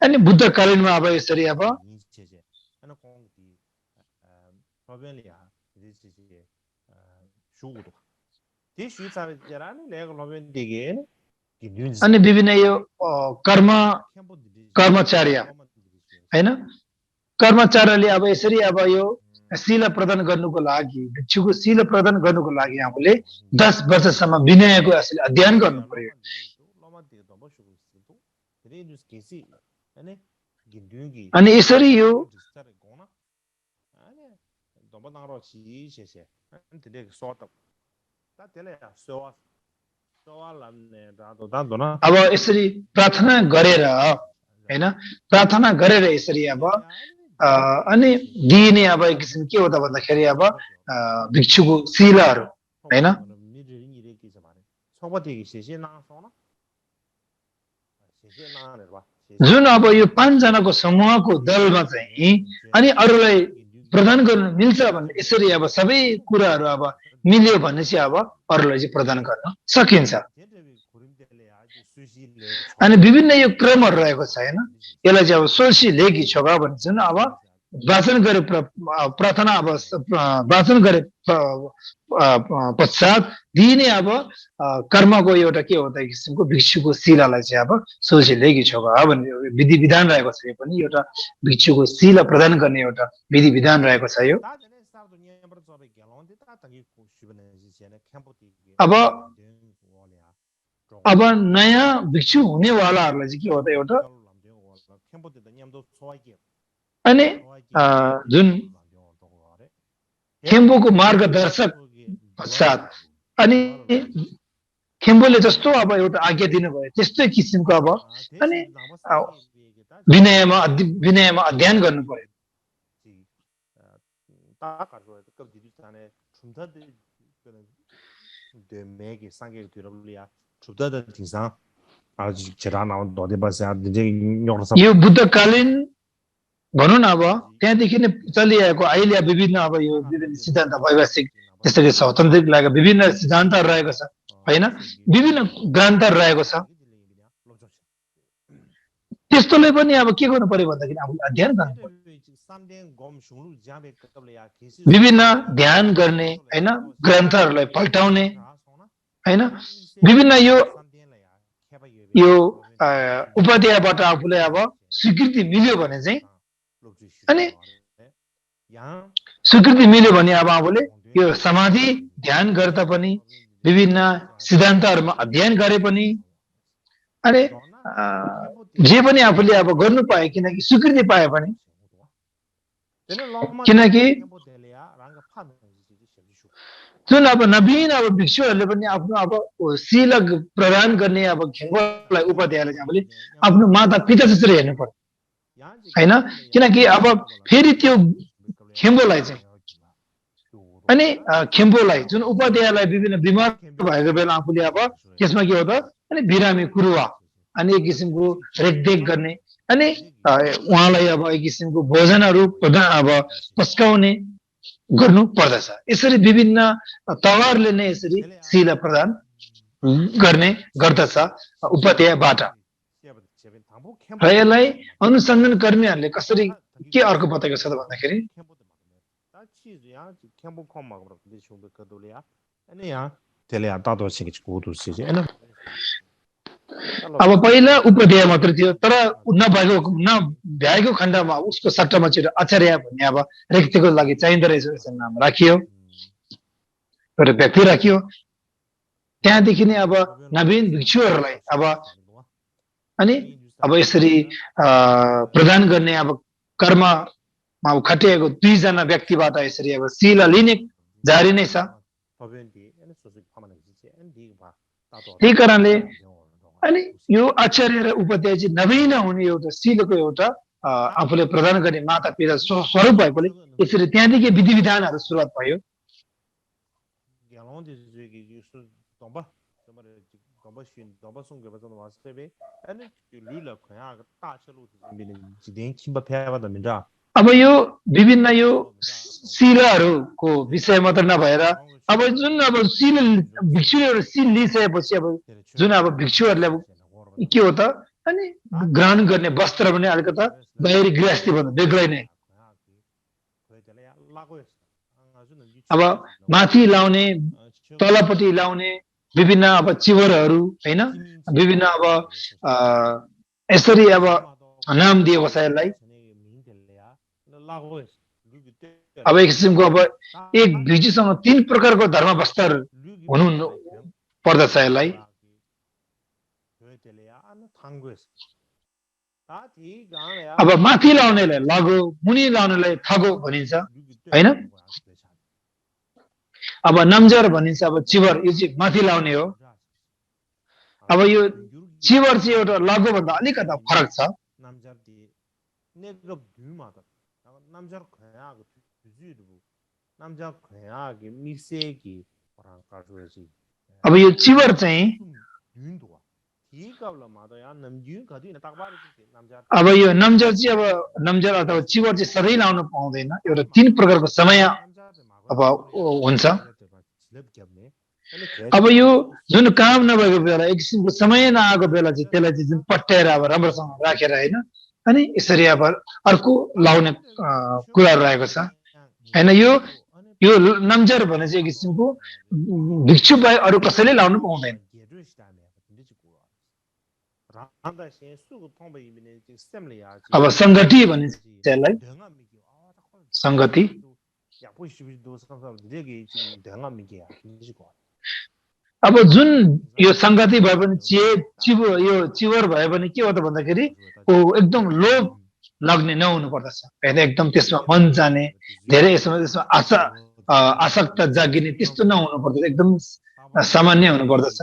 अनि बुद्धकालीनमा अब यसरी अब अनि विभिन्न यो कर्मचार्य हैन कर्मचार्यले अब यसरी अब यो शिला प्रदान गर्नुको लागि भिक्षुको शिला प्रदान गर्नुको लागि हामीले 10 वर्षसम्म विनयको असली अध्ययन गर्नु पर्यो अनि यसरी यो अब यसरी प्रार्थना गरेर हैन प्रार्थना गरेर यसरी अब अनि दिइने अब एक किसिम के हो त भन्दाखेरि अब भिक्षुको शिलाहरू हैन जुन अब यो 5 जनाको समूहको दलमा चाहिँ अनि अरूलाई प्रदान गर्न मिल्छ भन्ने यसरी अब सबै कुराहरू अब मिल्यो भने चाहिँ अब अरूलाई चाहिँ प्रदान गर्न सकिन्छ अनि विभिन्न यो क्रमहरू रहेको छ हैन यसलाई चाहिँ अब सोल्सी लेगी छोगा भन्छन् अब वाचन गरे प्रार्थना अब वाचन गरे पश्चात दिने अब कर्मको एउटा के हो त किसिमको भिक्षुको शिलालाई चाहिँ अब सोल्सी लेगी छोगा भन्ने विधि विधान रहेको छ यो पनि एउटा भिक्षुको शिला प्रदान गर्ने एउटा विधि विधान रहेको छ यो अब नयाँ भिक्षु हुनेवालाहरूलाई चाहिँ के हो त एउटा अनि जुन खेम्बोको मार्गदर्शक पश्चात अनि खेम्बोले जस्तो अब एउटा आज्ञा दिनुभयो त्यस्तै किसिमको अब अनि विनयमा अध्ययन गर्नु पर्यो यो बुद्धकालीन भनौँ न अब त्यहाँदेखि नै चलिआएको अहिले विभिन्न अब यो विभिन्न सिद्धान्त वैवासिक जस्तो कि स्वतन्त्रिक लागेको विभिन्न सिद्धान्तहरू रहेको छ हैन विभिन्न ग्रन्थहरू रहेको छ त्यस्तोले पनि अब के गर्नु पर्यो भन्दाखेरि अब अध्ययन गर्नु पर्यो विभिन्न ध्यान गर्ने हैन ग्रन्थहरूलाई पल्टाउने हैन विभिन्न यो उपाध्यायबाट आफूलाई अब स्वीकृति मिल्यो भने चाहिँ अनि स्वीकृति मिल्यो भने अब आफूले यो समाधि ध्यान गर्दा पनि विभिन्न सिद्धान्तहरूमा अध्ययन गरे पनि अनि जे पनि आफूले अब गर्नु पाए किनकि स्वीकृति पाए पनि किनकि जुन अब नवीन अब भिक्षुहरूले पनि आफ्नो अब शिला प्रदान गर्ने अब खेम्बोलाई उपाध्यायलाई आफूले आफ्नो माता पिता जसरी हेर्नु पर्यो हैन किनकि अब फेरि त्यो खेम्बोलाई चाहिँ अनि खेम्बोलाई जुन उपाध्यायलाई विभिन्न बिमार भएको बेला आफूले अब त्यसमा के हो त अनि बिरामी कुरुवा अनि एक किसिमको रेखदेख गर्ने अनि उहाँलाई अब एक किसिमको भोजनहरू अब पस्काउने गर्नु पर्दछ यसरी विभिन्न तवरले नै यसरी शिला प्रदान गर्ने गर्दछ उपाध्यायबाट र यसलाई अनुसन्धान कर्मीहरूले कसरी के अर्को बताएको छ त भन्दाखेरि अब पहिला उपाध्याय मात्र थियो तर नभ्याएको खण्डमा उसको सट्टामा चाहिँ आचार्य भन्ने अब व्यक्तिको लागि चाहिँदो रहेछ नाम राखियो एउटा व्यक्ति राखियो त्यहाँदेखि नै अब नवीन भिक्षुहरूलाई अब अनि अब यसरी प्रदान गर्ने अब कर्ममा अब खटिएको 2 जना व्यक्तिबाट यसरी अब शिला लिने जारी नै छ त्यही कारणले अनि यो आचार्य र उपाध्याय चाहिँ नवीन हुने एउटा शिलाको एउटा आफूले प्रदान गर्ने माता पिता स्वरूप भएकोले यसरी त्यहाँदेखि विधि विधानहरू सुरुवात भयो अब यो विभिन्न यो शिलाहरूको विषय मात्र नभएर अब जुन अब शिल भिक्षुले एउटा शिल लिइसकेपछि अब जुन अब भिक्षुहरूले अब के हो त अनि ग्रहण गर्ने वस्त्र पनि अलिकता बाहिरी गृहस्थी भन्दा बेग्लै नै अब माथि लाउने तलपट्टि लाउने विभिन्न अब चिवरहरू हैन विभिन्न अब यसरी अब नाम दिएको छ यसलाई अब एक किसिमको अब एक भिक्षुसँग 3 प्रकारको धर्म वस्त्र हुनु पर्दछ यसलाई अब माथि लाउनेलाई लगो मुनि लाउनेलाई थगो भनिन्छ हैन अब नम्जर भनिन्छ अब चिवर यो चाहिँ माथि लाउने हो अब यो चिवर चाहिँ एउटा लघुभन्दा अलिकता फरक छ 남자들이 내가 뷰마다 남자 그냥 주주도 남자 그냥 미세기 뭐랑 가져야지 अब यो चिवर चाहिँ 윤도와 이가블마다 야 남주 가디나 딱 봐도 남자 अब यो नम्जर चाहिँ अब नम्जर अथवा चिवर चाहिँ सधैँ लाउन पाउँदैन एउटा तीन प्रकारको समय अब हुन्छ अब यो जुन काम नभएको बेला एक किसिमको समय नआएको बेला चाहिँ त्यसलाई चाहिँ जुन पट्याएर अब राम्रोसँग राखेर होइन अनि यसरी अब अर्को लाउने कुराहरू रहेको छ होइन यो यो नम्जर भने चाहिँ एक किसिमको भिक्षु बाहेक अरू कसैले लाउनु पाउँदैन अब सङ्गति भनिन्छ त्यसलाई सङ्गति अब जुन यो सङ्गति भए पनि यो चिवर भए पनि के हो त भन्दाखेरि एकदम लोभ लाग्ने नहुनु पर्दछ होइन एकदम त्यसमा मन जाने धेरै यसमा आसक्त जागिने त्यस्तो नहुनु पर्दछ एकदम सामान्य हुनु पर्दछ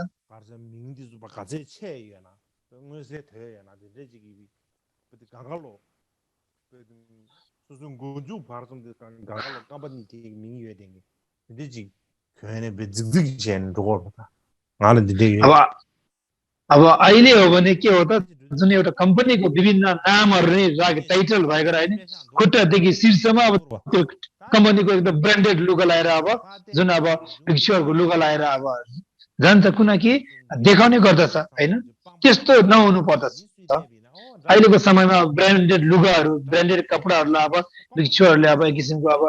अब अहिले हो भने के हो त जुन एउटा कम्पनीको विभिन्न नामहरू नै राखे टाइटल भएको होइन खुट्टादेखि शीर्षमा अब त्यो कम्पनीको एकदम ब्रान्डेड लुगा लाएर अब जुन अब भिक्षुहरूको लुगा लाएर अब जान्छ किनकि देखाउने गर्दछ होइन त्यस्तो नहुनु पर्दछ अहिलेको समयमा ब्रान्डेड लुगाहरू ब्रान्डेड कपडाहरूलाई अब भिक्षुहरूले अब एक किसिमको अब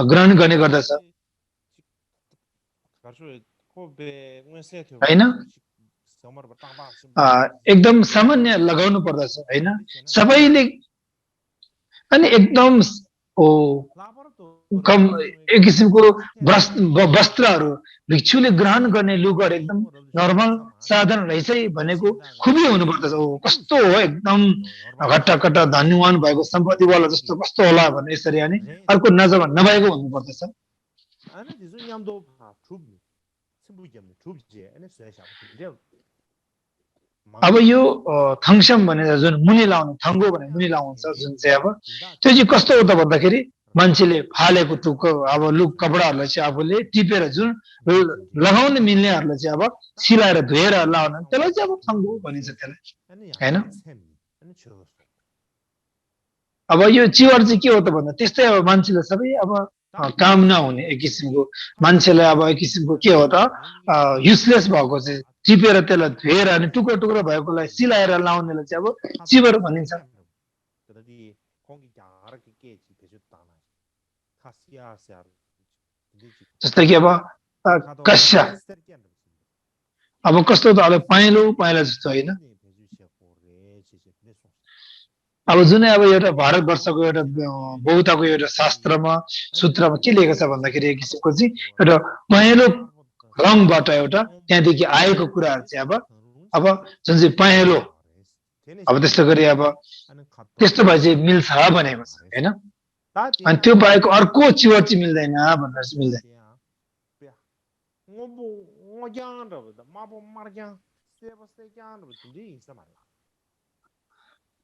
ग्रहण गर्ने गर्दछ होइन एकदम सामान्य लगाउनु पर्दछ होइन सबैले अनि एकदम कम एक किसिमको वस्त्रहरू भिक्षुले ग्रहण गर्ने लुगाहरू एकदम नर्मल साधारण रहेछ भनेको खुबै हुनुपर्दछ कस्तो हो एकदम घट्टा धनीवान भएको सम्पत्तिवाला जस्तो कस्तो होला भन्ने यसरी अनि अर्को नजरमा नभएको हुनुपर्दछ अब यो थङसम भनेर जुन मुनि लाउने थङ्गो भनेर मुनि लाउँछ जुन चाहिँ अब त्यो चाहिँ कस्तो हो त भन्दाखेरि मान्छेले फालेको टुक्को अब लुक कपडाहरूलाई चाहिँ आफूले टिपेर जुन लगाउन मिल्नेहरूलाई चाहिँ अब सिलाएर धोएर लाउन त्यसलाई चाहिँ अब थङ्गो भनिन्छ त्यसलाई होइन अब यो चिवर चाहिँ के हो त भन्दा त्यस्तै अब मान्छेले सबै अब काम नहुने एक किसिमको मान्छेलाई अब एक किसिमको के हो त युजलेस भएको चाहिँ टिपेर त्यसलाई धोएर अनि टुक्रो टुक्रो भएकोलाई सिलाएर लाउनेलाई चाहिँ अब चिवर भनिन्छ जस्तै कि अब कस्या अब कस्तो त अब पहेँलो जस्तो होइन अब जुनै अब एउटा भारतवर्षको एउटा बौद्धको एउटा शास्त्रमा सूत्रमा के लेखेको छ भन्दाखेरि एक किसिमको चाहिँ एउटा पहेँलो रङबाट एउटा त्यहाँदेखि आएको कुराहरू चाहिँ अब जुन चाहिँ पहेँलो अब त्यस्तो गरी अब त्यस्तो भए चाहिँ मिल्छ भनेको छ होइन अनि त्यो बाहेक अर्को चिवर चाहिँ मिल्दैन भनेर चाहिँ मिल्दैन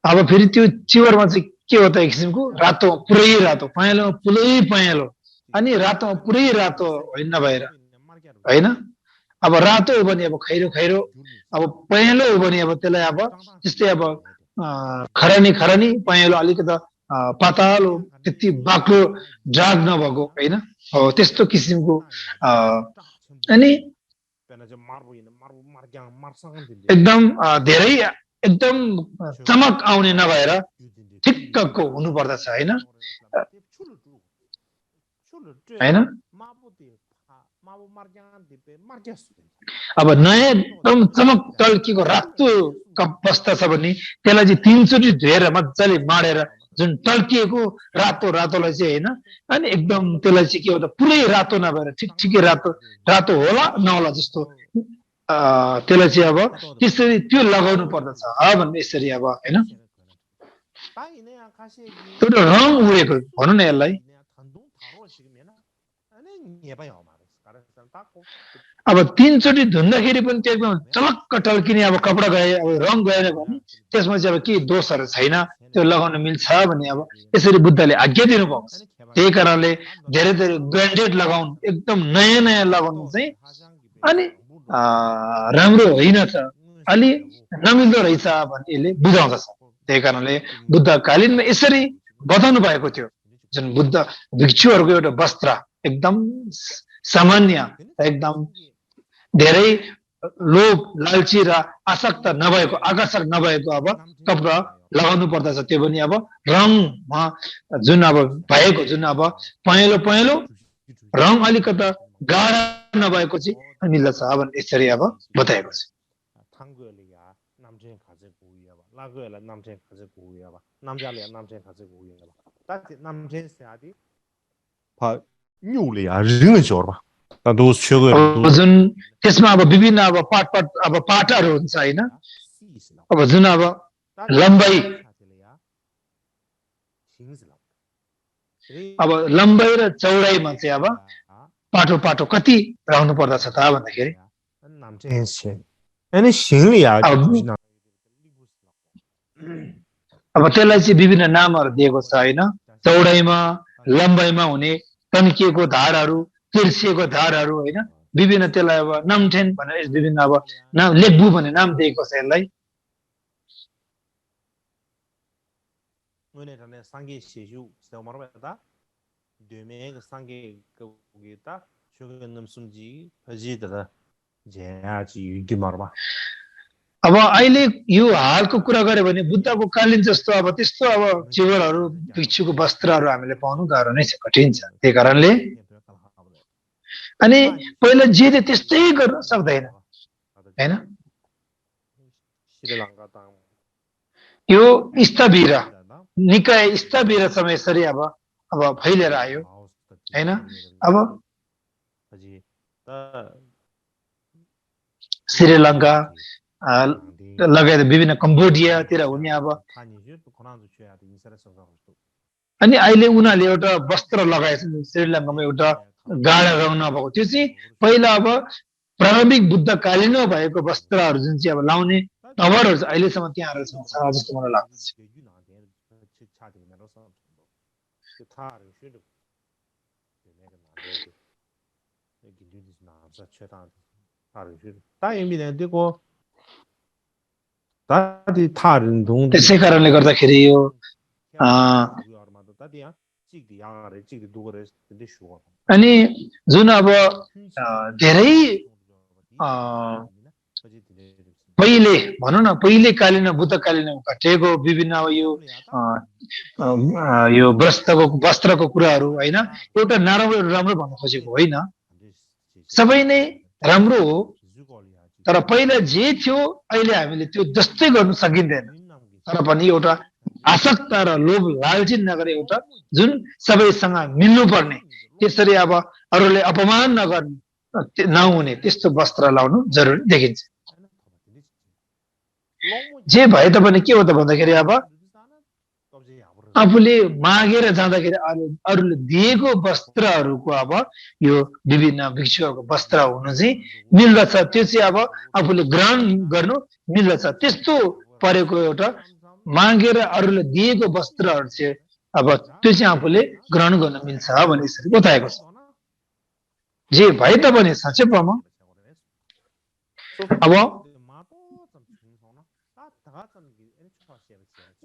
अब फेरि त्यो चिवरमा चाहिँ के हो त एक किसिमको रातो पुरै रातो पहेँलो पुरै पहेँलो अनि रातो पुरै रातो होइन नभएर होइन अब रातो हो भने अब खैरो अब पहेँलो हो भने अब त्यसलाई अब त्यस्तै अब खरानी पहेँलो अलिकति पातलो त्यति बाक्लो ड्राग नभएको होइन हो त्यस्तो किसिमको अनि एकदम धेरै एकदम चमक आउने नभएर ठिक्कको हुनुपर्दछ होइन होइन अब नयाँ एकदम चमक टल्किएको रातो बस्ता छ भने त्यसलाई चाहिँ 3 चोटि धोएर मजाले माडेर जुन टल्किएको रातोलाई चाहिँ होइन अनि एकदम त्यसलाई चाहिँ के हो त पुरै रातो नभएर ठिकै रातो होला नहोला जस्तो त्यसलाई चाहिँ अब त्यसरी त्यो लगाउनु पर्दछ भन्ने यसरी अब होइन एउटा रङ उडेको भनौँ न यसलाई अब 3 चोटी धुन्दाखेरि पनि त्यो एकदम चलक्क टल्किने अब कपडा गए अब रङ गएन भने त्यसमा चाहिँ अब के दोषहरू छैन त्यो लगाउन मिल्छ भने अब यसरी बुद्धले आज्ञा दिनुभएको छ त्यही कारणले धेरै धेरै ब्रान्डेड लगाउनु एकदम नयाँ नयाँ लगाउनु चाहिँ अनि राम्रो होइन त अलि नमिल्दो रहेछ भन्ने यसले बुझाउँदछ त्यही कारणले बुद्धकालीनमा यसरी बताउनु भएको थियो जुन बुद्ध भिक्षुहरूको एउटा वस्त्र एकदम सामान्य एकदम धेरै लोभ लालची र आसक्त नभएको आकर्षक नभएको अब कपडा लगाउनु पर्दछ त्यो पनि अब रङमा जुन अब भएको जुन अब पहेँलो पहेँलो रङ अलिकता गाढा नभएको चाहिँ मिल्दछ भने यसरी अब बताएको छ 라그엘라 남친 가지고 오야봐 남자리야 남친 가지고 오야봐 따지 남친 세아디 바 뉴리아 링은셔봐 나도 최고 जुन त्यसमा अब विभिन्न अब पार्ट पार्ट अब पार्टहरू हुन्छ हैन अब जुन अब लम्बाई अब लम्बाई र चौडाइमा चाहिँ अब पाटो पाटो कति रहनु पर्दछ त भन्दाखेरि 남친 अनि सिंलिया अब त्यसलाई चाहिँ विभिन्न नामहरू दिएको छ हैन चौडाइमा लम्बाइमा हुने तन्किएको धारहरू तिर्सिएको धारहरू हैन विभिन्न त्यसलाई अब नामठेन भनेर विभिन्न अब नाम लेब्बु भन्ने नाम दिएको छ यसलाई उनीहरुले सांगे शेजु सेमरबेदा दुमेग सांगे गगेता शुगनम सुनजी फजिदा जेयाजी युगिमरबा अब अहिले यो हालको कुरा गरे भने बुद्धको कालीन जस्तो अब त्यस्तो अब चिवरहरू भिक्षुको वस्त्रहरू हामीले पाउनु गाह्रो नै छ कठिन छ त्यही कारणले अनि पहिला जे त्यस्तै गर्न सक्दैन हैन यो स्थविर निकाय स्थविर समय यसरी अब फैलेर आयो हैन अब श्रीलङ्का लगायत विभिन्न कम्बोडियातिर हुने अब अनि अहिले उनीहरूले एउटा वस्त्र लगाएछ श्रीलङ्कामा एउटा गाढा रङ नभएको त्यो चाहिँ पहिला अब प्रारम्भिक बुद्धकालीन भएको वस्त्रहरू जुन चाहिँ अब लाउने टबरहरू चाहिँ अहिलेसम्म त्यहाँ रहेछ जस्तो मलाई लाग्छ त्यसै कारणले गर्दाखेरि यो अनि जुन अब धेरै पहिले भनौँ न पहिले कालीन बुद्धकालीन घटेको विभिन्न अब यो वस्त्रको कुराहरू होइन एउटा नराम्रो राम्रो भन्न खोजेको होइन सबै नै राम्रो हो तर पहिला जे थियो अहिले हामीले त्यो जस्तै गर्न सकिँदैन तर पनि एउटा आसक्ता र लोभ लालची नगरे एउटा जुन सबैसँग मिल्नुपर्ने त्यसरी अब अरूले अपमान नगर्ने नहुने त्यस्तो वस्त्र लाउनु जरुरी देखिन्छ जे भए तापनि के हो त भन्दाखेरि अब आफूले मागेर जाँदाखेरि अरूले दिएको वस्त्रहरूको अब यो विभिन्न भिक्षुहरूको वस्त्र हुनु चाहिँ मिल्दछ त्यो चाहिँ अब आफूले ग्रहण गर्नु मिल्दछ त्यस्तो परेको एउटा मागेर अरूले दिएको वस्त्रहरू चाहिँ अब त्यो चाहिँ आफूले ग्रहण गर्न मिल्छ भने यसरी बताएको छ जे भए तापनि संक्षेपमा अब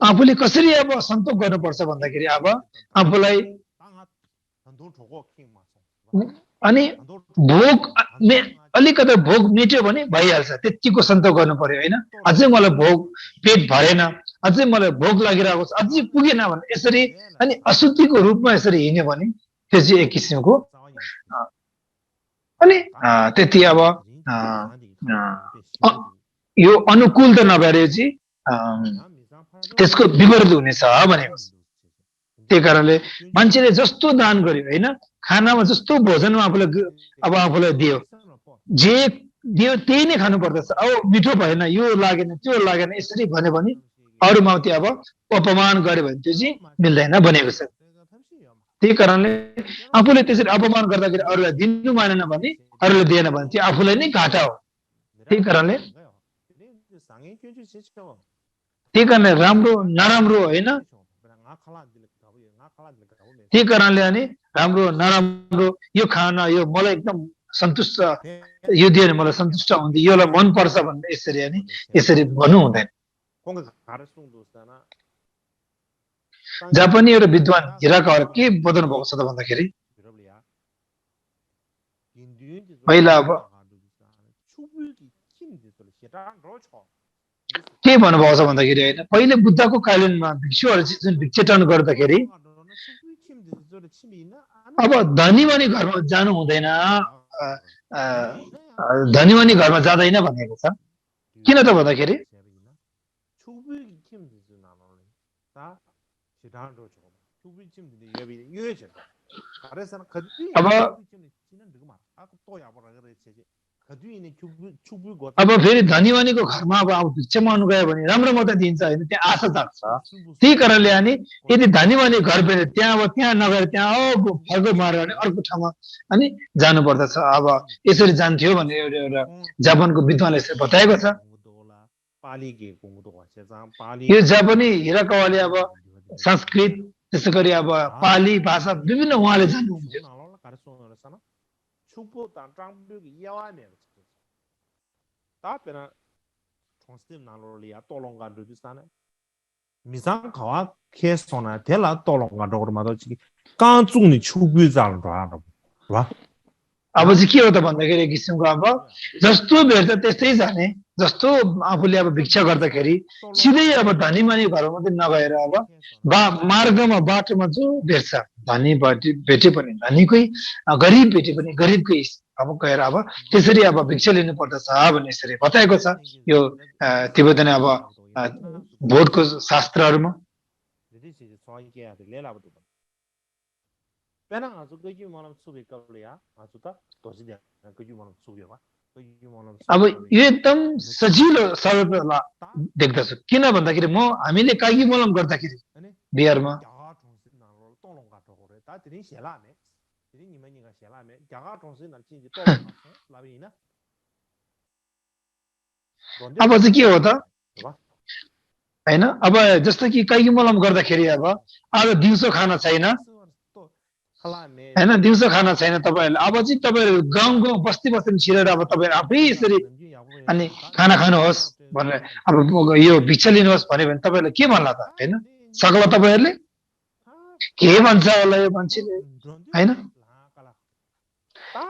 आफूले कसरी अब सन्तोष गर्नुपर्छ भन्दाखेरि अब आफूलाई अनि भोग अलिकति भोग मेट्यो भने भइहाल्छ त्यतिको सन्तोष गर्नु पर्यो होइन अझै मलाई भोग पेट भरेन अझै मलाई भोग लागिरहेको छ अझै पुगेन भने यसरी अनि अशुद्धिको रूपमा यसरी हिँड्यो भने त्यो चाहिँ एक किसिमको अनि त्यति अब यो अनुकूल त नभएर चाहिँ त्यसको विपरीत हुनेछ भनेको छ त्यही कारणले मान्छेले जस्तो दान गर्यो होइन खानामा जस्तो भोजनमा आफूलाई दियो जे दियो त्यही नै खानु पर्दछ अब मिठो भएन यो लागेन त्यो लागेन यसरी भन्यो भने अरूमा त्यो अब अपमान गर्यो भने त्यो चाहिँ मिल्दैन भनेको छ त्यही कारणले आफूले त्यसरी अपमान गर्दाखेरि अरूलाई दिनु मानेन भने अरूले दिएन भने चाहिँ आफूलाई नै घाटा हो त्यही कारणले राम्रो नराम्रो होइन त्यही कारणले अनि राम्रो नराम्रो यो खाना यो मलाई एकदम सन्तुष्ट यो दियो भने मलाई सन्तुष्ट हुन्थ्यो योलाई मन पर्छ भन्ने यसरी अनि यसरी भन्नु हुँदैन जापानी एउटा विद्वान हिराकावाले के बताउनु भएको छ त भन्दाखेरि पहिला अब के भन्नुभएको छ भन्दाखेरि होइन पहिले बुद्धको कालीनमा भिक्षुहरू जुन भिक्षाटन गर्दाखेरि अब धनीमानी घरमा जानु हुँदैन धनीमानी घरमा जाँदैन भनेको छ किन त भन्दाखेरि अब फेरि धनीमानीको घरमा अब भिक्षा माग्नु गयो भने राम्रो मात्रै दिन्छ होइन त्यहाँ आशा जाग्छ त्यही कारणले अनि यदि धनीमानी घर फेरि त्यहाँ अब त्यहाँ नगएर त्यहाँ फर्को मारेर भने अर्को ठाउँमा अनि जानु पर्दछ अब यसरी जान्थ्यो भने एउटा जापानको विद्वानले यसरी बताएको छ यो जापानी हिराकावाले अब संस्कृत त्यसै गरी अब पाली भाषा विभिन्न उहाँले जान्नुहुन्थ्यो अब चाहिँ के हो त भन्दाखेरि एक किसिमको अब जस्तो भेट्छ त्यस्तै जाने जस्तो आफूले अब भिक्षा गर्दाखेरि सिधै अब धनीमानी घरमा मात्रै नगएर अब मार्गमा बाटोमा जो भेट्छ धनी भेटे पनि धनीकै गरिब भेटे पनि गरिबकै अब गएर अब त्यसरी अब भिक्षा लिनु पर्दछ भन्ने यसरी बताएको छ यो तिब्बतन अब बोधको शास्त्रहरूमा अब यो एकदम सजिलो सरल देख्दछु किन भन्दाखेरि म हामीले कागी मलम गर्दाखेरि बिहारमा अब चाहिँ के हो त हैन अब जस्तो कि कागी मलम गर्दाखेरि अब आज दिउँसो खाना छैन हैन दिउँसो खाना छैन तपाईहरुले अब चाहिँ तपाईहरु गाउँ गाउँ बस्ती बस्ती छिरेर अब तपाईहरु आफै यसरी अनि खाना खानुहोस् भनेर अब यो भिक्षा लिनुहोस् भन्यो भने तपाईहरुले के भन्ला त हैन सक्ला तपाईहरुले के भन्छ होला यो मान्छेले हैन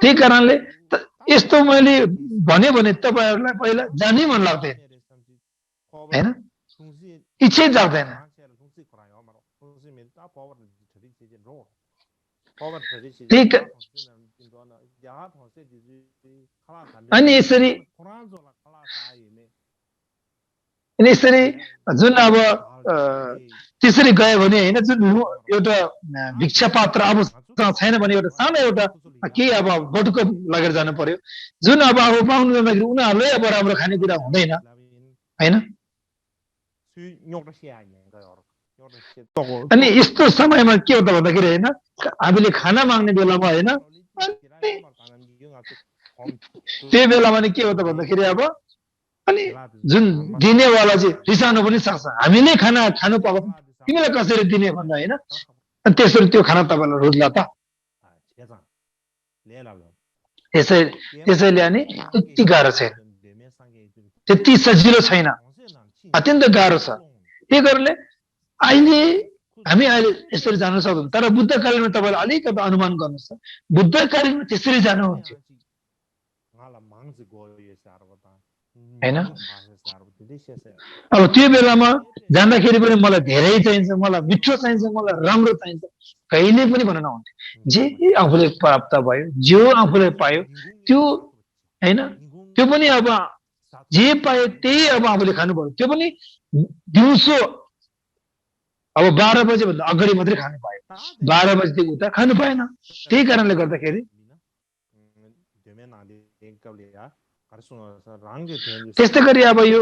त्यही कारणले यस्तो मैले भन्यो भने तपाईहरुलाई पहिला जानै मन लाग्दैन हैन इच्छै जाग्दैन अनि यसरी जुन अब त्यसरी गयो भने हैन जुन एउटा भिक्षा पात्र अब छैन भने एउटा सानो एउटा केही अब बटुको लगेर जानु पर्यो जुन अब पाउनु जाँदाखेरि उनीहरुले अब राम्रो खानेकुरा हुँदैन हैन अनि यस्तो समयमा के हो त भन्दाखेरि हैन हामीले खाना माग्ने बेलामा हैन त्यो बेलामा नि के हो त भन्दाखेरि अब अनि जुन दिनेवाला चाहिँ रिसाउनु पनि सक्छ हामीले खाना खानु पाएको तिमीलाई कसरी दिने भन्दा हैन अनि त्यसरी त्यो खाना तपाईलाई रुच्ला त त्यसैले अनि त्यति गाह्रो छैन त्यति सजिलो छैन अत्यन्त गाह्रो छ त्यही कारणले हामी अहिले यसरी जान सक्दैनौँ तर बुद्धकालीनमा तपाईले अलिकति अनुमान गर्नुहोस् बुद्धकालीनमा त्यसरी जानुहुन्थ्यो हैन अब त्यो बेलामा जाँदाखेरि पनि मलाई धेरै चाहिन्छ मलाई मिठो चाहिन्छ मलाई राम्रो चाहिन्छ कहिले पनि भन्न नहुन्थ्यो जे आफूले प्राप्त भयो जो आफूले पायो त्यो हैन त्यो पनि अब जे पायो त्यही अब आफूले खानु पर्यो त्यो पनि दिउँसो अब 12 बजे भन्दा अगाडि मात्रै खानु पायो 12 बजेदेखि उता खानु पाएन त्यही कारणले गर्दाखेरि त्यस्तै गरी अब यो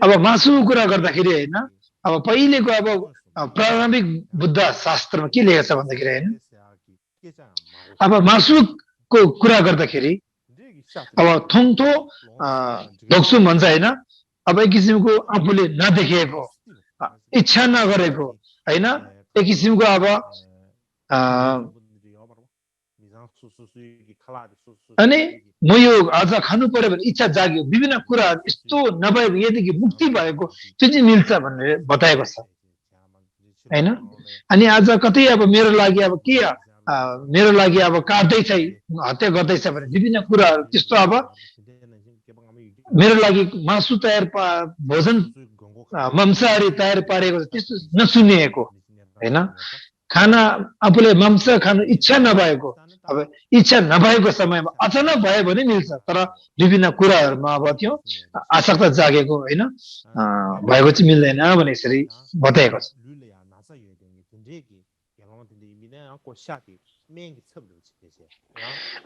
अब मासु कुरा गर्दाखेरि हैन अब पहिलेको अब प्रारम्भिक बुद्ध शास्त्रमा के लेखेको छ भन्दाखेरि हैन अब मासु को कुरा गर्दाखेरि अब थोङथो ढोक्सु भन्छ होइन अब एक किसिमको आफूले नदेखेको इच्छा नगरेको होइन एक किसिमको अब अनि म यो आज खानु पर्यो भने इच्छा जाग्यो विभिन्न कुराहरू यस्तो नभएको यदेखि मुक्ति भएको त्यो चाहिँ मिल्छ भनेर बताएको छ होइन अनि आज कतै अब मेरो लागि अब के मेरो लागि अब काट्दैछ हत्या गर्दैछ भने विभिन्न कुराहरू त्यस्तो अब मेरो लागि मासु तयार भोजन मांसाहारी तयार पारेको त्यस्तो नसुनिएको होइन खाना आफूले मांस खानु इच्छा नभएको अब इच्छा नभएको समयमा अचानक भयो भने मिल्छ तर विभिन्न कुराहरूमा अब त्यो आसक्ता जागेको होइन भएको चाहिँ मिल्दैन भने यसरी बताएको छ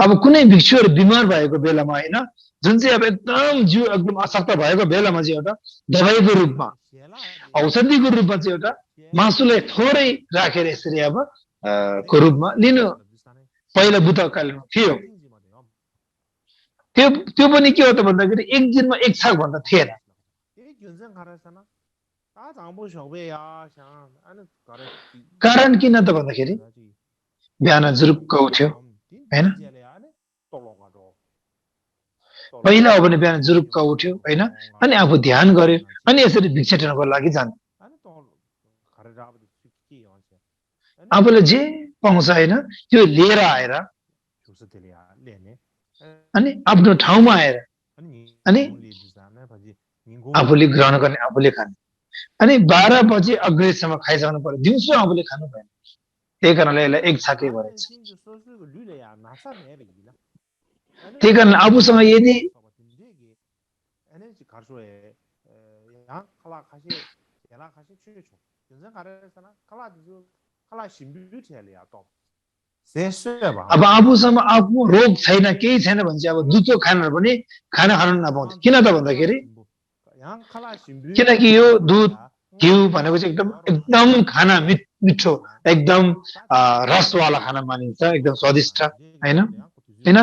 अब कुनै भिक्षुहरू बिमार भएको बेलामा होइन जुन चाहिँ अब एकदम जिउ एकदम आसक्त भएको बेलामा चाहिँ एउटा दबाईको रूपमा औषधिको रूपमा चाहिँ एउटा मासुलाई थोरै राखेर यसरी अब को रूपमा लिनु पहिला बुद्धकालमा थियो त्यो पनि के हो त भन्दाखेरि एक दिनमा एक छाक भन्दा थिएन कारण किन त भन्दाखेरि बिहान जुरुक्क उठ्यो होइन पहिला हो भने बिहान जुरुक्क उठ्यो होइन अनि आफू ध्यान गर्यो अनि यसरी भिक्षाटनको लागि जान्छ आफूले जे पाउँछ होइन त्यो लिएर आएर अनि आफ्नो ठाउँमा आएर अनि आफूले ग्रहण गर्ने आफूले खाने अनि 12 बजे अग्रैसम्म खाइसक्नु पर्यो दिउँसो आफूले खानु भएन त्यही कारणले यसलाई एक छाके भनिन्छ त्यही कारण आफूसँग यदि अब आफूसँग आफू रोग छैन केही छैन भने चाहिँ अब दुधो खाना पनि खाना खानु नपाउँथ्यो किन त भन्दाखेरि किनकि यो दुध घिउ भनेको चाहिँ एकदम खाना मिठो एकदम रसवाला खाना मानिन्छ एकदम स्वादिष्ट होइन होइन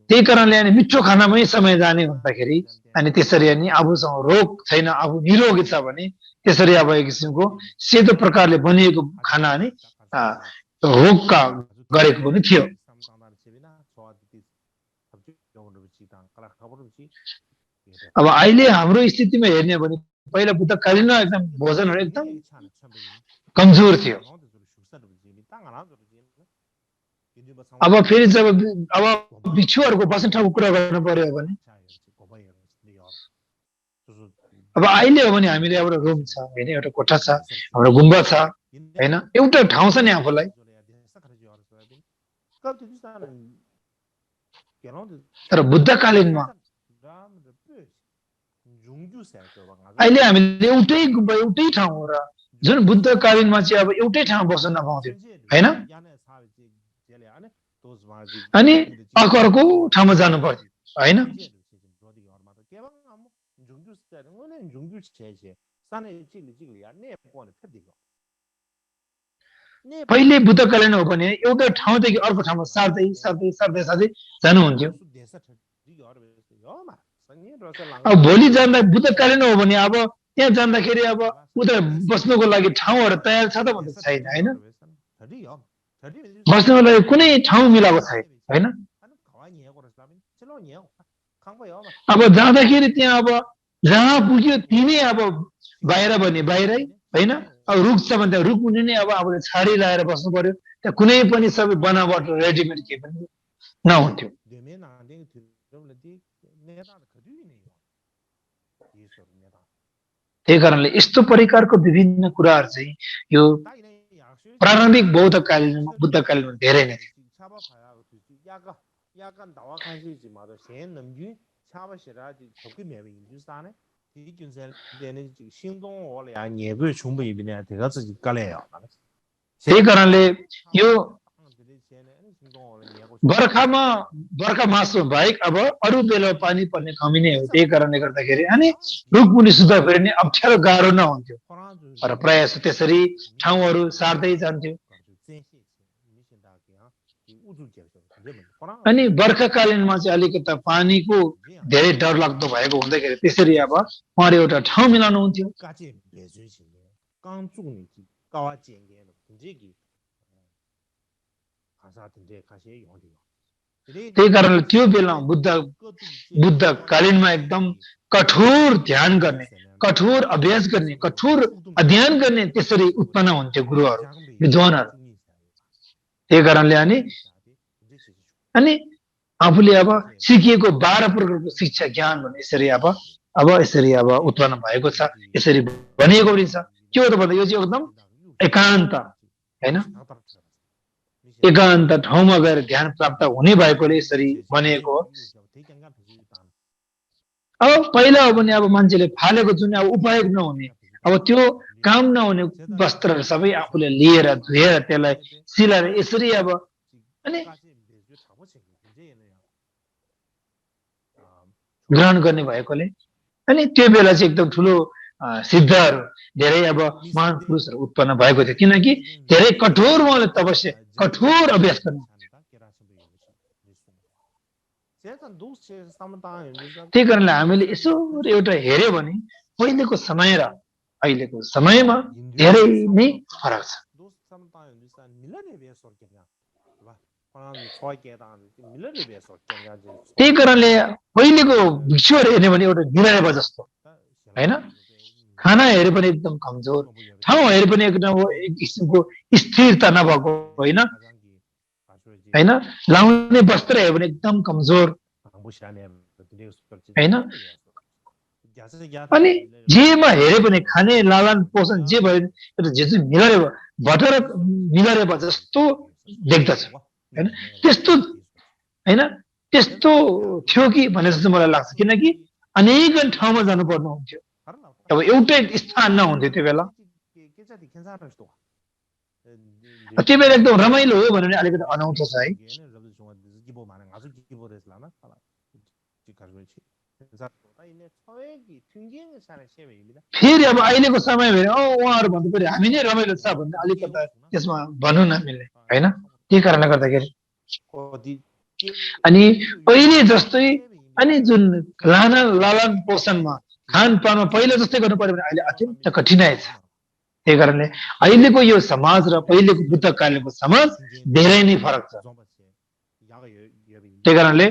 त्यही कारणले अनि मिठो खानामै समय जाने भन्दाखेरि अनि त्यसरी अनि आफूसँग रोग छैन आफू निरोगी छ भने त्यसरी अब एक किसिमको सेतो प्रकारले बनिएको खाना अनि रोगका गरेको पनि थियो अब अहिले हाम्रो स्थितिमा हेर्ने भने पहिला बुद्धकालीन एकदम भोजनहरू एकदम कमजोर थियो अब फेरि जब अब भिक्षुहरूको बस्ने ठाउँको कुरा गर्नु पर्यो भने अब अहिले हो भने हामीले एउटा रुम छ होइन एउटा कोठा छ हाम्रो गुम्बा छ होइन एउटा ठाउँ छ नि आफूलाई तर बुद्धकालीनमा अहिले हामीले एउटै गुम्बा एउटै ठाउँ हो र जुन बुद्धकालीनमा चाहिँ अब एउटै ठाउँ बस्न नपाउँथ्यो होइन अनि अर्को ठाउँमा जानु पर्थ्यो होइन पहिले बुद्धकालीन हो भने एउटा ठाउँदेखि अर्को ठाउँमा सार्दै सार्दै सार्दै सार्दै जानुहुन्थ्यो अब भोलि जाँदा बुद्धकालीन हो भने अब त्यहाँ जाँदाखेरि अब उता बस्नुको लागि ठाउँहरू तयार छ त भन्दा छैन होइन बस्नुको लागि कुनै ठाउँ मिलाएको छैन होइन अब जाँदाखेरि त्यहाँ अब जहाँ पुग्यो तिनै अब बाहिर भने बाहिरै होइन अब रुख छ भने त्यहाँ रुख मुनि नै अब आफूले छाडी लगाएर बस्नु पर्यो त्यहाँ कुनै पनि सबै बनावट रेडिमेड केही पनि नहुन्थ्यो त्यही कारणले यस्तो प्रकारको विभिन्न कुराहरू चाहिँ यो प्रारम्भिक बौद्धकालीनमा बुद्धकालीनमा धेरै नै थियो त्यही कारणले यो बर्खा मासु बाहेक अब अरू बेला पानी पर्ने कमी नै हो त्यही कारणले गर्दाखेरि अनि रुख मुनि सुत्दा फेरि नि अप्ठ्यारो गाह्रो नहुन्थ्यो तर प्रायः त्यसरी ठाउँहरू सार्दै जान्थ्यो अनि बर्खाकालीनमा चाहिँ अलिकता पानीको धेरै डरलाग्दो भएको हुँदाखेरि त्यसरी अब उहाँले एउटा ठाउँ मिलाउनु हुन्थ्यो। त्यही कारणले त्यो बेलामा बुद्ध कालीनमा एकदम कठोर ध्यान गर्ने, कठोर अभ्यास गर्ने, कठोर अध्ययन गर्ने त्यसरी उत्पन्न हुन्थ्यो गुरुहरू, विद्वानहरू। त्यही कारणले अनि आफूले अब सिकिएको 12 प्रकारको शिक्षा ज्ञान भन्ने यसरी यसरी उत्पन्न भएको छ, यसरी भनिएको पनि छ। के हो त भन्दा यो चाहिँ एकदम एकान्त हैन, एकान्त ठाउँमा गएर ध्यान प्राप्त हुने भएकोले यसरी बनेको हो। अब पहिला हो भने अब मान्छेले फालेको जुन अब उपयोग नहुने, अब त्यो काम नहुने वस्त्रहरू सबै आफूले लिएर धोएर त्यसलाई सिलाएर यसरी अनि ग्रहण गर्ने भएकोले अनि त्यो बेला चाहिँ एकदम ठुलो सिद्धहरू, धेरै महान पुरुषहरू उत्पन्न भएको थियो, किनकि धेरै कठोर उहाँले तपस्या, कठोर अभ्यास गर्नु। त्यही कारणले हामीले यसो एउटा हेर्यो भने पहिलेको समय र अहिलेको समयमा धेरै नै फरक छ। त्यही कारणले पहिलेको भिक्षुहरू हेर्ने भने एउटा निरायवा जस्तो हैन, खाना हेरे पनि एकदम कमजोर, ठाउँ हेरे पनि एकदम एक किसिमको स्थिरता नभएको होइन, लाउने वस्त्र हेरे पनि एकदम कमजोर हैन। अनि जेमा हेरे पनि खाने लालन पोषण जे भयो एउटा जे चाहिँ मिलारेवा जस्तो देख्दछ हैन, त्यस्तो थियो कि भन्ने जस्तो मलाई लाग्छ। किनकि अनेक ठाउँमा जानुपर्ने हुन्थ्यो, अब एउटै स्थान नहुन्थ्यो त्यो बेला। त्यो बेला एकदम रमाइलो हो भने अलिकति अनौठो छ है। फेरि अब अहिलेको समय हेरे उहाँहरू भन्नु पर्यो हामी नै रमाइलो छ भन्ने अलिकता त्यसमा भन्नु नमिल्ने हैन। त्यही कारणले गर्दाखेरि अनि पहिले जस्तै अनि जुन लालन पोषणमा खानपानमा पहिला जस्तै गर्नु पर्यो भने अहिले अत्यन्त कठिनाइ छ। त्यही कारणले अहिलेको यो समाज र पहिलेको बुद्धकालीनको समाज धेरै नै फरक छ। त्यही कारणले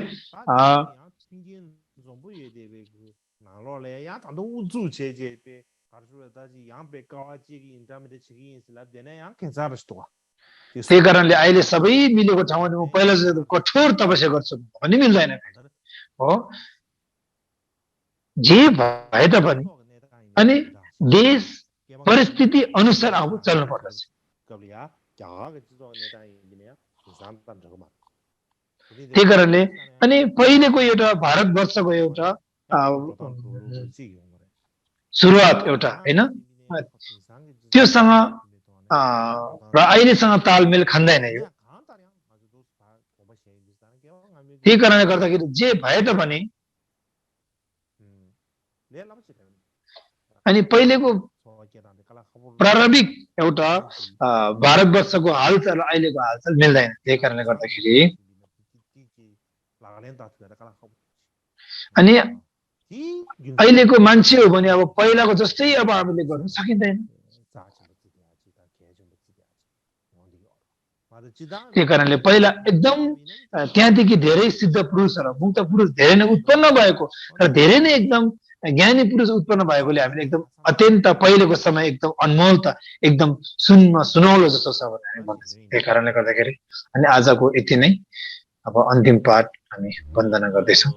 त्यही कारणले अहिले सबै मिलेको ठाउँमा म पहिला जस्तो कठोर तपस्या गर्छु भन्ने मिल्दैन हो। जे भए तापनि अनि देश परिस्थिति अनुसार अब चल्नु पर्दछ। त्यही कारणले अनि पहिलेको एउटा भारतवर्षको एउटा सुरुवात एउटा हैन, त्योसँग र अहिलेसँग तालमेल खाँदैन यो। त्यही कारणले गर्दाखेरि जे भए तापनि अनि पहिलेको प्रारम्भिक एउटा भारतवर्षको हालचाल अहिलेको हालचाल मिल्दैन। त्यही कारणले गर्दाखेरि अनि अहिलेको मान्छे हो भने अब पहिलाको जस्तै अब हामीले गर्न सकिँदैन। त्यही कारणले पहिला एकदम त्यहाँदेखि धेरै सिद्ध पुरुषहरू, मुक्त पुरुष धेरै नै उत्पन्न भएको र धेरै नै एकदम ज्ञानी पुरुष उत्पन्न भएकोले हामीले एकदम अत्यन्त पहिलेको समय एकदम अनमोल त एकदम सुनौलो जस्तो छ भनेर हामी भन्दछौँ। त्यही कारणले गर्दाखेरि अनि आजको यति नै अब अन्तिम पाठ हामी वन्दना गर्दैछौँ।